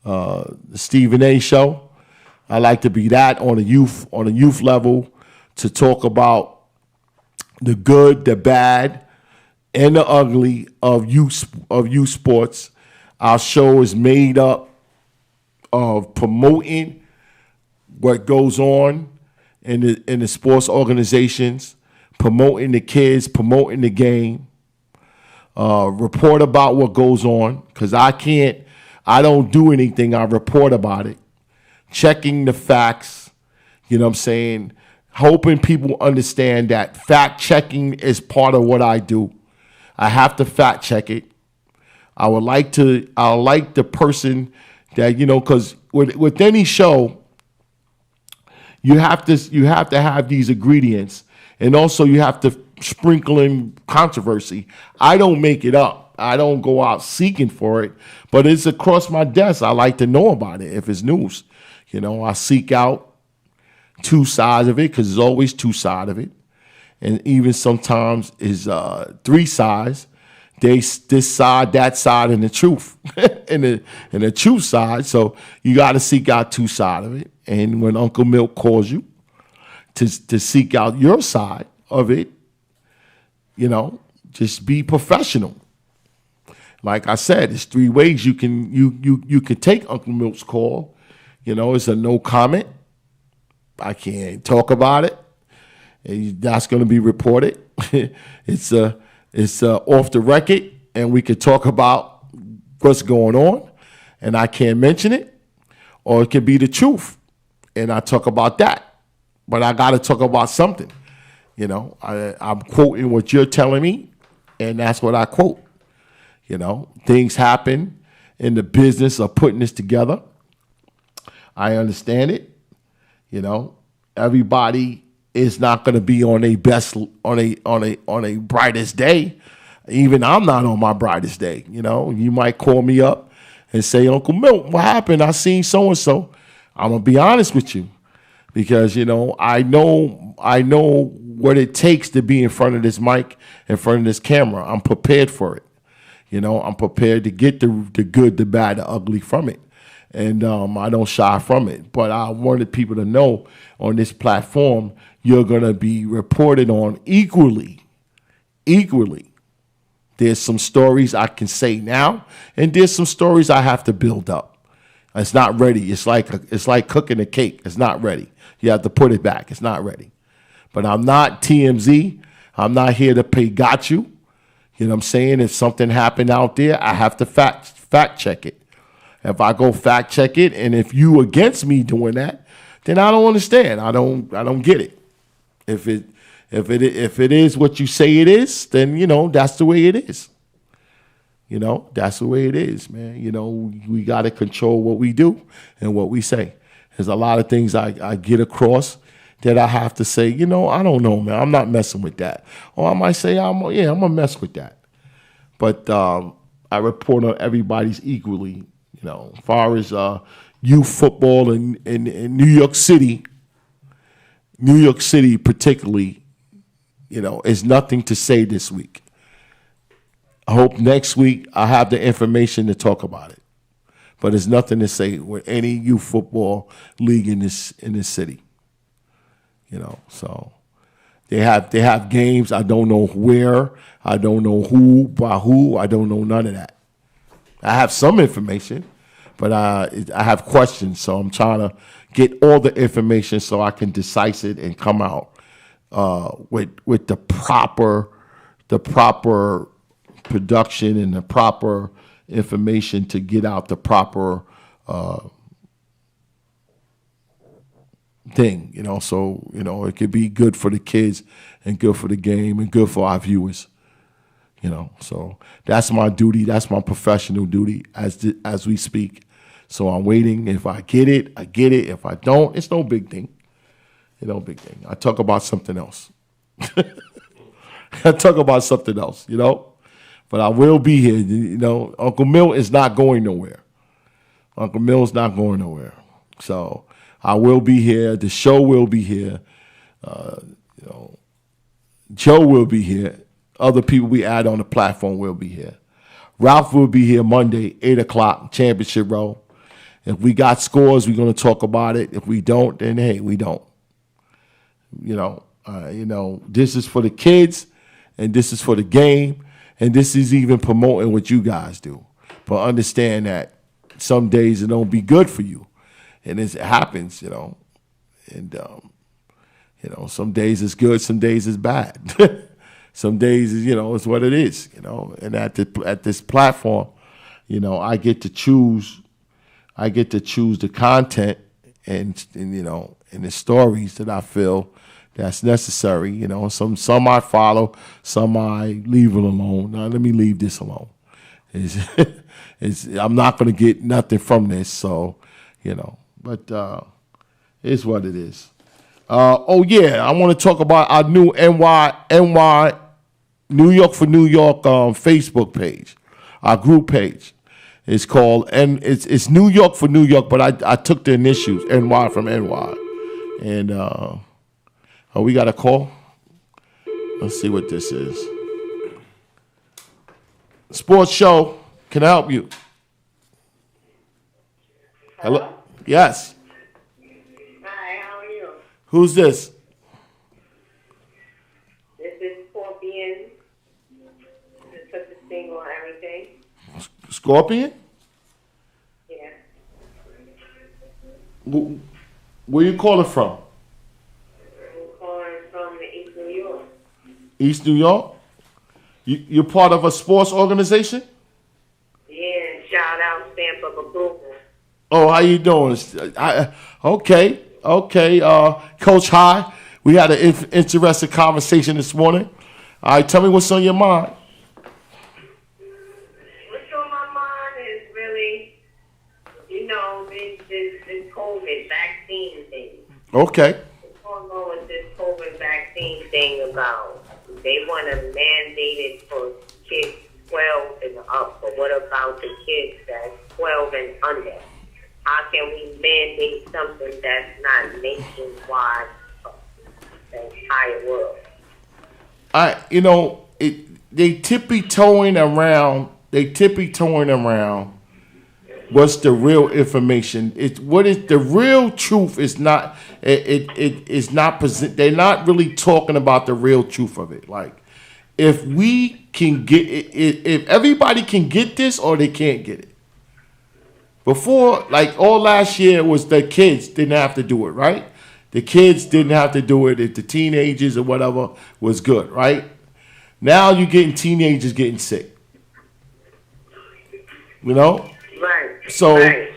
The Stephen A. show. I like to be that on a youth level, to talk about the good, the bad, and the ugly of youth sports. Our show is made up of promoting what goes on in the sports organizations, promoting the kids, promoting the game, report about what goes on, because I don't do anything, I report about it, checking the facts, hoping people understand that fact checking is part of what I do. I have to fact check it. I like the person that, because with any show, you have to have these ingredients, and also you have to sprinkle in controversy. I don't make it up. I don't go out seeking for it, but it's across my desk. I like to know about it if it's news. I seek out two sides of it, because there's always two sides of it. And even sometimes is three sides. This side, that side, and the truth, and the truth side. So you got to seek out two sides of it. And when Uncle Milk calls you to seek out your side of it, just be professional. Like I said, there's three ways you can take Uncle Milk's call. It's a no comment. I can't talk about it. That's going to be reported. It's off the record, and we could talk about what's going on, and I can't mention it. Or it could be the truth, and I talk about that. But I got to talk about something. I'm quoting what you're telling me, and that's what I quote. Things happen in the business of putting this together. I understand it. Everybody is not going to be on a best, on a brightest day. Even I'm not on my brightest day. You might call me up and say, Uncle Milt, what happened? I seen so and so. I'm gonna be honest with you, because I know what it takes to be in front of this mic, in front of this camera. I'm prepared for it. I'm prepared to get the good, the bad, the ugly from it. And I don't shy from it. But I wanted people to know on this platform, you're going to be reported on equally. There's some stories I can say now, and there's some stories I have to build up. It's not ready. It's like cooking a cake. It's not ready. You have to put it back. It's not ready. But I'm not TMZ. I'm not here to pay got you. You know what I'm saying? If something happened out there, I have to fact check it. If I go fact check it, and if you against me doing that, then I don't understand. I don't get it. If it is what you say it is, then that's the way it is. That's the way it is, man. We got to control what we do and what we say. There's a lot of things I get across that I have to say, I don't know, man. I'm not messing with that. Or I might say, I'm going to mess with that. But I report on everybody's equally, as far as youth football in New York City particularly, is nothing to say this week. I hope next week I have the information to talk about it. But there's nothing to say with any youth football league in this city. So they have games. I don't know where. I don't know who by who. I don't know none of that. I have some information, but I have questions. So I'm trying to get all the information so I can decide it and come out with the proper production and the proper information to get out the proper thing, so it could be good for the kids and good for the game and good for our viewers, so that's my duty. That's my professional duty as we speak. So I'm waiting. If I get it, I get it. If I don't, it's no big thing. It's no big thing. I talk about something else. But I will be here. Uncle Mill is not going nowhere. Uncle Mill's not going nowhere. So I will be here. The show will be here. Joe will be here. Other people we add on the platform will be here. Ralph will be here Monday, 8 o'clock, Championship Row. If we got scores, we're going to talk about it. If we don't, then hey, we don't. This is for the kids, and this is for the game, and this is even promoting what you guys do. But understand that some days it don't be good for you, and it happens, And some days it's good, some days it's bad. Some days, it's what it is, And at this platform, I get to choose. I get to choose the content and the stories that I feel that's necessary. Some I follow, some I leave it alone. Now let me leave this alone. I'm not going to get nothing from this, so But it's what it is. I want to talk about our new NY New York for New York Facebook page, our group page. It's called it's New York for New York, but I took the initials NY from NY, and we got a call. Let's see what this is. Sports show. Can I help you? Hello. Yes. Hi, how are you? Who's this? This is Scorpion. Just put the single on everything. Scorpion? Yeah. Where you calling from? I'm calling from the East New York. East New York? You're part of a sports organization? Yeah, shout out Stamp of Approval. Oh, how you doing? Okay. Coach High, we had an interesting conversation this morning. All right, tell me what's on your mind. What's on my mind is really, this COVID vaccine thing. Okay. What's going on with this COVID vaccine thing about? They want to mandate it for kids 12 and up, but what about the kids that's 12 and under? How can we mandate something that's not nationwide for the entire world? They tippy-toeing around what's the real information. What is the real truth is not. It is not present. They're not really talking about the real truth of it. Like, if we can get it, if everybody can get this or they can't get it. Before, like all last year was the kids didn't have to do it, right? The kids didn't have to do it if the teenagers or whatever was good, right? Now you're getting teenagers getting sick. You know? Right. So, Right.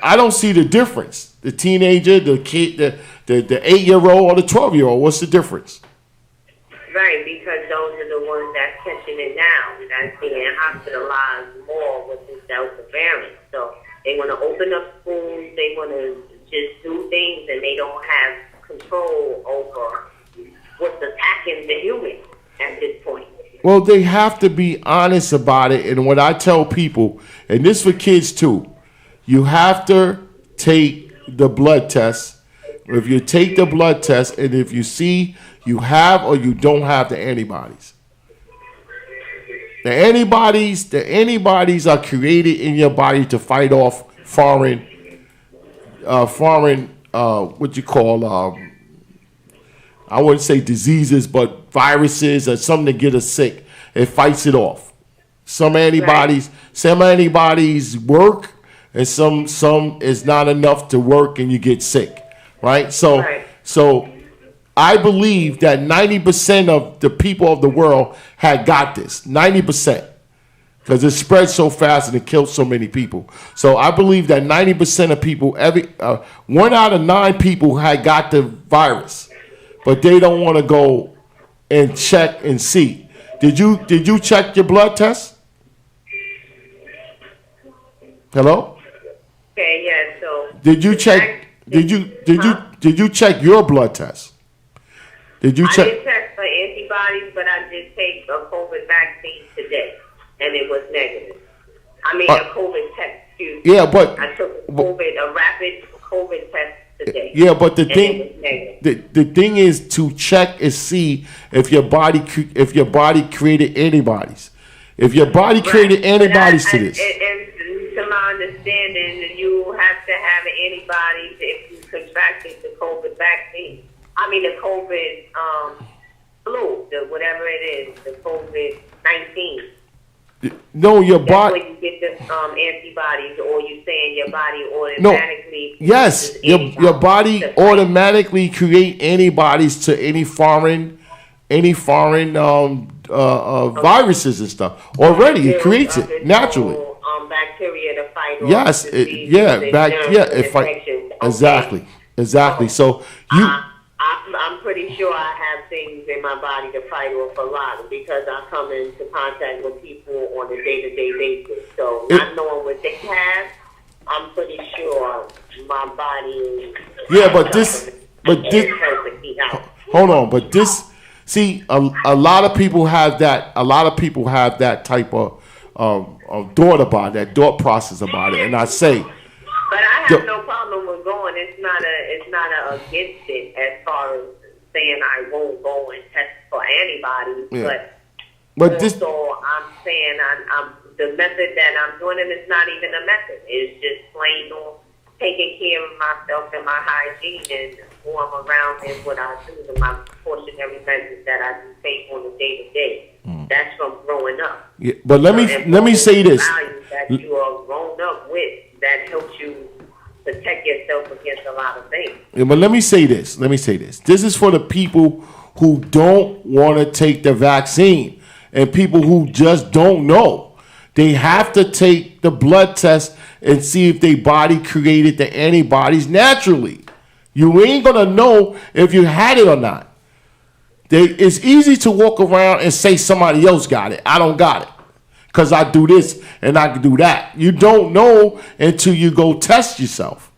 I don't see the difference. The teenager, the kid, the 8-year-old or the 12-year-old. What's the difference? Right, because those are the ones that's catching it now. That's being hospitalized more with this Delta variant. So they want to open up schools. They want to just do things, and they don't have control over what's attacking the human at this point. Well, they have to be honest about it. And what I tell people, and this for kids too, you have to take the blood test. If you take the blood test, and if you see you have or you don't have the antibodies. The antibodies are created in your body to fight off foreign, what you call, I wouldn't say diseases, but viruses or something to get us sick. It fights it off. Some antibodies work, and some is not enough to work, and you get sick, right? So I believe that 90% of the people of the world had got this. 90%. Because it spread so fast and it killed so many people. So I believe that 90% of people, 1 out of 9 people had got the virus. But they don't want to go and check and see. Did you check your blood test? Hello? Okay, yeah, so Did you check your blood test? Did you check? I didn't test for antibodies, but I did take a COVID vaccine today, and it was negative. I mean, a COVID test, excuse me. Yeah, but I took a rapid COVID test today. Yeah, but the and thing, it was negative. the thing is to check and see if your body created antibodies. If your body created antibodies to this. And to my understanding, you have to have antibodies if you contracted the COVID vaccine. I mean, the COVID flu, whatever it is, the COVID-19. No, your That's body. where you get the antibodies, or you saying your body automatically. Yes, your body automatically create antibodies to any foreign viruses and stuff. Already, it creates it naturally. Bacteria to fight off. Yes, exactly. So you. I'm pretty sure I have things in my body to fight off a lot because I come into contact with people on a day-to-day basis. So not knowing what they have, I'm pretty sure my body is. Yeah, hold on, but this. See, a lot of people have that. A lot of people have that type of thought about it, that thought process about it, and I say. But I have no problem with going. It's not a against it as far as saying I won't go and test for antibodies. Yeah. But this. Also, I'm saying I'm the method that I'm doing it is not even a method. It's just plain on taking care of myself and my hygiene and who I'm around and what I do and my precautionary measures that I do take on a day to day. That's from growing up. Yeah, but let me say this. Values that you are grown up with that helps you protect yourself against a lot of things. Yeah, but let me say this. This is for the people who don't want to take the vaccine and people who just don't know. They have to take the blood test and see if their body created the antibodies naturally. You ain't going to know if you had it or not. It's easy to walk around and say somebody else got it. I don't got it because I do this and I can do that. You don't know until you go test yourself.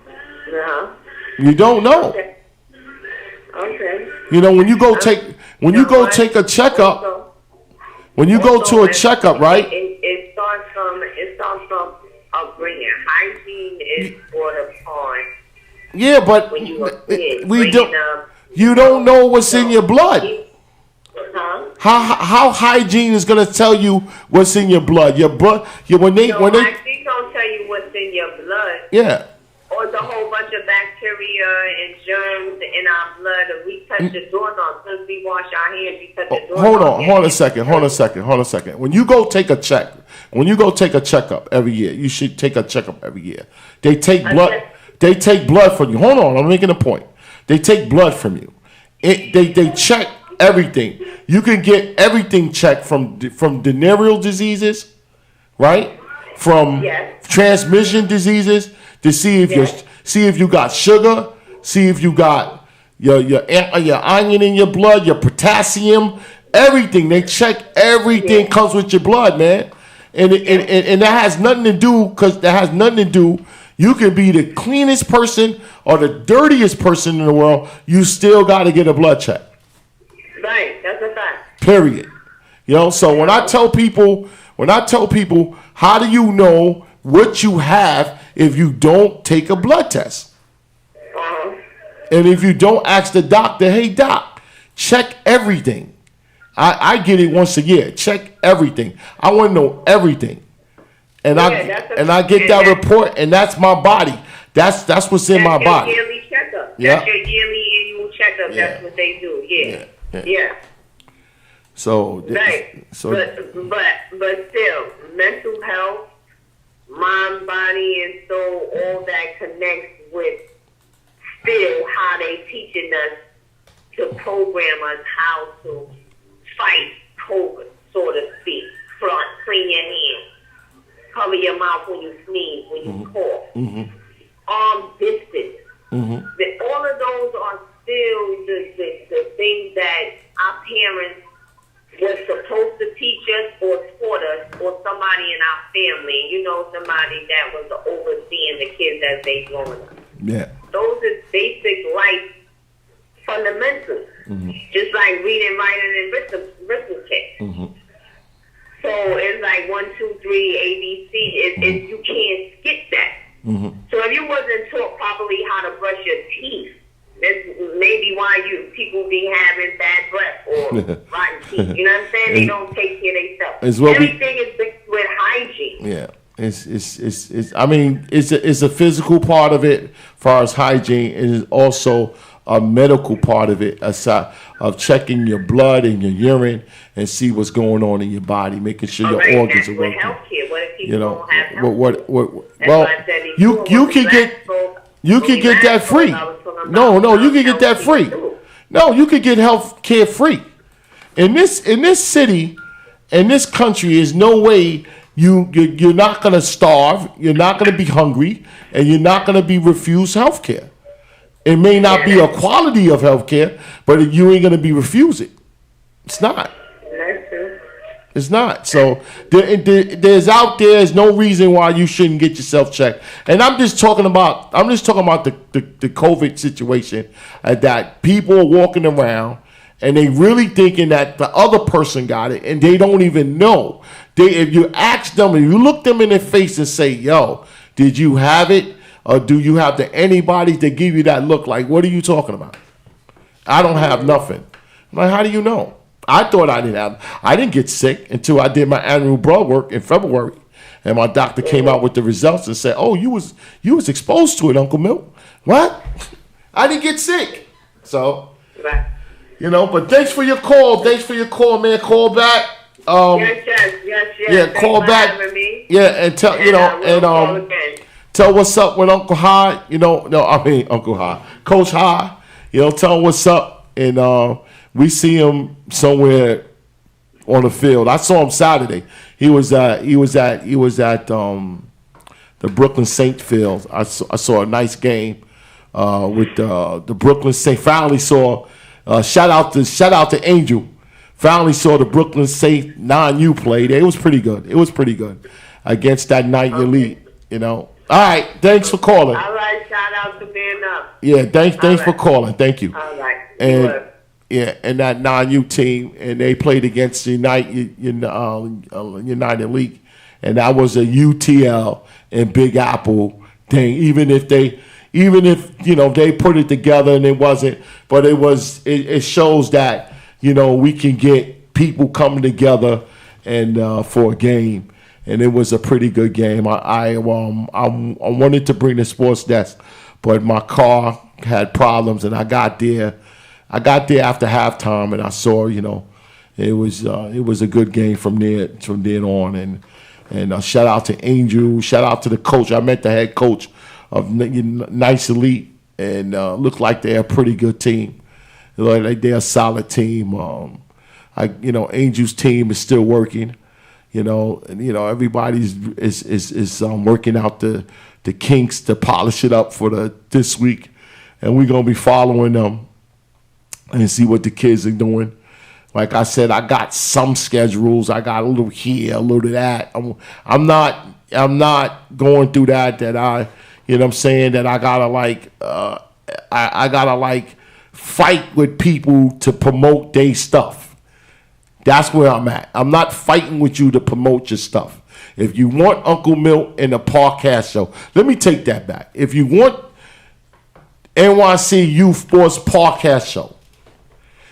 Uh-huh. You don't know. Okay. You know, when you go take a checkup, when you go to a checkup, right? It starts from upbringing. Hygiene is brought upon. Yeah, but when you were kid, we don't. You don't know what's in your blood. Huh? How hygiene is gonna tell you what's in your blood? Hygiene don't tell you what's in your blood. Yeah. Or the whole bunch of bacteria and germs in our blood. If we touch the doorknob, since we wash our hands, we touch the doorknob. Hold on a second. When you go take a checkup every year, you should take a checkup every year. They take blood. They take blood from you. Hold on, I'm making a point. They take blood from you. They check everything. You can get everything checked from venereal diseases, right? From transmission diseases to see if you got sugar, see if you got your iron in your blood, your potassium, everything. They check everything comes with your blood, man. And that has nothing to do you can be the cleanest person or the dirtiest person in the world, you still got to get a blood check. Right, that's a fact. Period. So when I tell people, how do you know what you have if you don't take a blood test? Uh-huh. And if you don't ask the doctor, hey doc, check everything. I get it once a year. Check everything. I want to know everything. And I get that report, and that's my body. That's what's in my body. That's your yearly checkup. Yeah. That's your yearly annual checkup. Yeah. That's what they do. Yeah. So right. So but still, mental health, mind, body, and soul, all that connects with still how they teaching us to program us how to fight COVID, so to speak. Front, clean your hands. Cover your mouth when you sneeze, when you cough. Arm distance. All of those are still the things that our parents were supposed to teach us or taught us, or somebody in our family. Somebody that was overseeing the kids as they growing up. Yeah. Those are basic life fundamentals. Just like reading, writing, and arithmetic. So it's like 1, 2, 3, ABC. You can't skip that. So if you wasn't taught properly how to brush your teeth, that's maybe why people be having bad breath or rotten teeth. You know what I'm saying? They don't take care of themselves. Everything is based with hygiene. Yeah. It's a physical part of it as far as hygiene. It is also a medical part of it, aside of checking your blood and your urine and see what's going on in your body, making sure your organs are working. Healthcare. What if people don't have healthcare? You can get that free. No, you can get that free. No, you can get health care free. In this city, in this country, there's no way you're not gonna starve, you're not gonna be hungry, and you're not gonna be refused health care. It may not be a quality of health care, but you ain't gonna be refused it. It's not. It's not. So there's no reason why you shouldn't get yourself checked. And I'm just talking about the COVID situation, that people are walking around and they really thinking that the other person got it, and they don't even know. If you ask them, if you look them in their face and say, "Yo, did you have it, or do you have the antibodies?" They give you that look like, "What are you talking about? I don't have nothing." I'm like, how do you know? I thought I didn't get sick until I did my annual blood work in February, and my doctor came out with the results and said, "Oh, you was exposed to it, Uncle Milt." What? I didn't get sick. So, but thanks for your call. Thanks for your call, man. Call back. Yes. Yeah, call back. Yeah, and tell tell what's up with Uncle High. Uncle High, Coach High. Tell him what's up, and we see him somewhere on the field. I saw him Saturday. He was at the Brooklyn Saint field. I saw a nice game with the Brooklyn Saint. Finally saw shout out to Angel. Finally saw the Brooklyn Saint non-U play. It was pretty good against that night elite. All right, thanks for calling. All right, shout out to being up. Yeah, thanks for calling. Thank you. All right. And that non-U team, and they played against United League, and that was a UTL and Big Apple thing. Even if they put it together and it wasn't, but it shows that we can get people coming together and for a game, and it was a pretty good game. I wanted to bring the sports desk, but my car had problems, and I got there after halftime, and I saw, it was a good game from then on, and shout out to Angel, shout out to the coach. I met the head coach of Nice Elite, and looked like they're a pretty good team, Like they're a solid team. Angel's team is still working. And everybody's is working out the kinks to polish it up for this week, and we're gonna be following them and see what the kids are doing. Like I said, I got some schedules. I got a little here, a little that. I'm not going through that I, you know what I'm saying, that I gotta I gotta fight with people to promote their stuff. That's where I'm at. I'm not fighting with you to promote your stuff. If you want Uncle Milt in the podcast show, let me take that back. If you want NYC Youth Sports podcast show,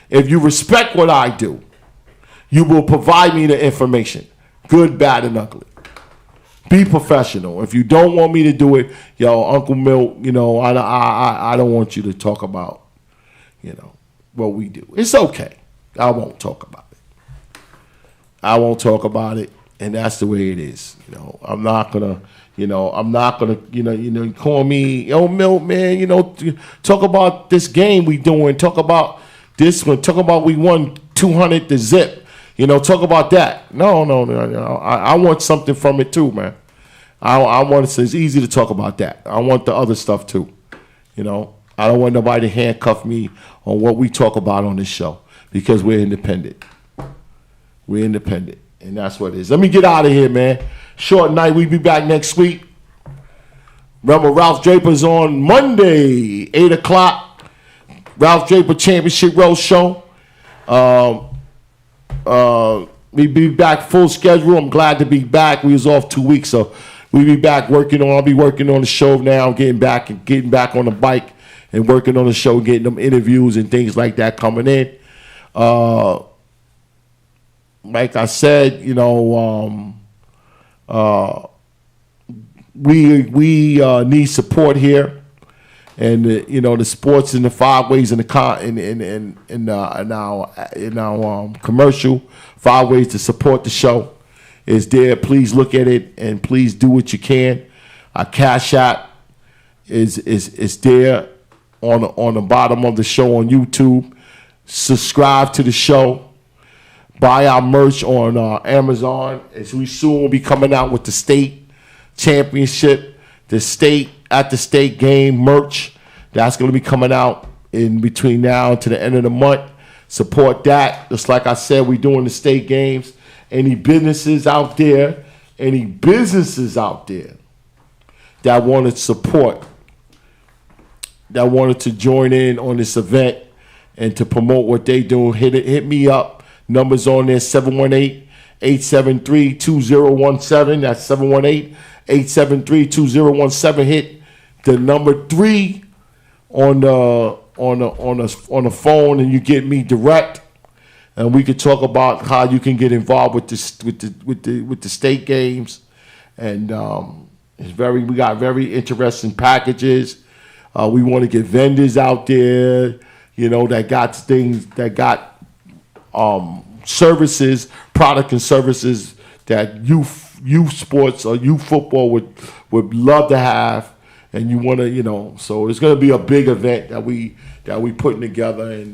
if you respect what I do, you will provide me the information, good, bad, and ugly. Be professional. If you don't want me to do it, Uncle Milt, I don't want you to talk about, what we do. It's okay. I won't talk about it. And that's the way it is. I'm not gonna call me, yo, Milt, man, talk about this game we doing, talk about this one, talk about we won 200 to zip. Talk about that. No. I want something from it too, man. I want it's easy to talk about that. I want the other stuff too. I don't want nobody to handcuff me on what we talk about on this show because we're independent. We're independent, and that's what it is. Let me get out of here, man. Short night. We'll be back next week. Remember, Ralph Draper's on Monday, 8 o'clock. Ralph Draper Championship Road Show. We be back full schedule. I'm glad to be back. We was off 2 weeks, so we'll be back I'll be working on the show now, getting back on the bike and working on the show, getting them interviews and things like that coming in. Like I said, we need support here, and the sports in the 5 ways in our commercial 5 ways to support the show is there. Please look at it and please do what you can. Our Cash App is there on the bottom of the show on YouTube. Subscribe to the show. Buy our merch on Amazon. As we soon will be coming out with the state championship, the state game merch. That's going to be coming out in between now and to the end of the month. Support that. Just like I said, we're doing the state games. Any businesses out there that want to support, that wanted to join in on this event and to promote what they do, hit me up. Numbers on there, 718-873-2017. That's 718-873-2017. Hit the number 3 on the phone, and you get me direct, and we could talk about how you can get involved with the state games. And we got very interesting packages. We want to get vendors out there, that got things that got services, product and services that youth sports or youth football would love to have, and you want to, so it's going to be a big event that we putting together, and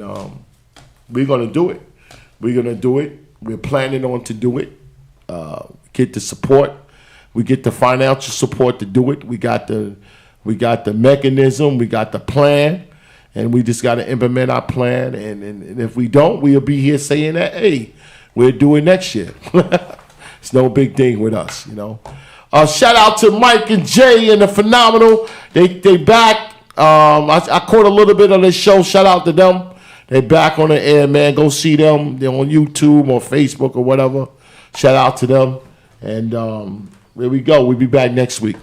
we're going to do it. We're planning on to do it. Get the support. We get the financial support to do it. We got the mechanism. We got the plan. And we just got to implement our plan. And if we don't, we'll be here saying that, hey, we'll do it next year. It's no big thing with us, Shout out to Mike and Jay and the Phenomenal. They back. I caught a little bit of this show. Shout out to them. They back on the air, man. Go see them. They're on YouTube or Facebook or whatever. Shout out to them. And there we go. We'll be back next week.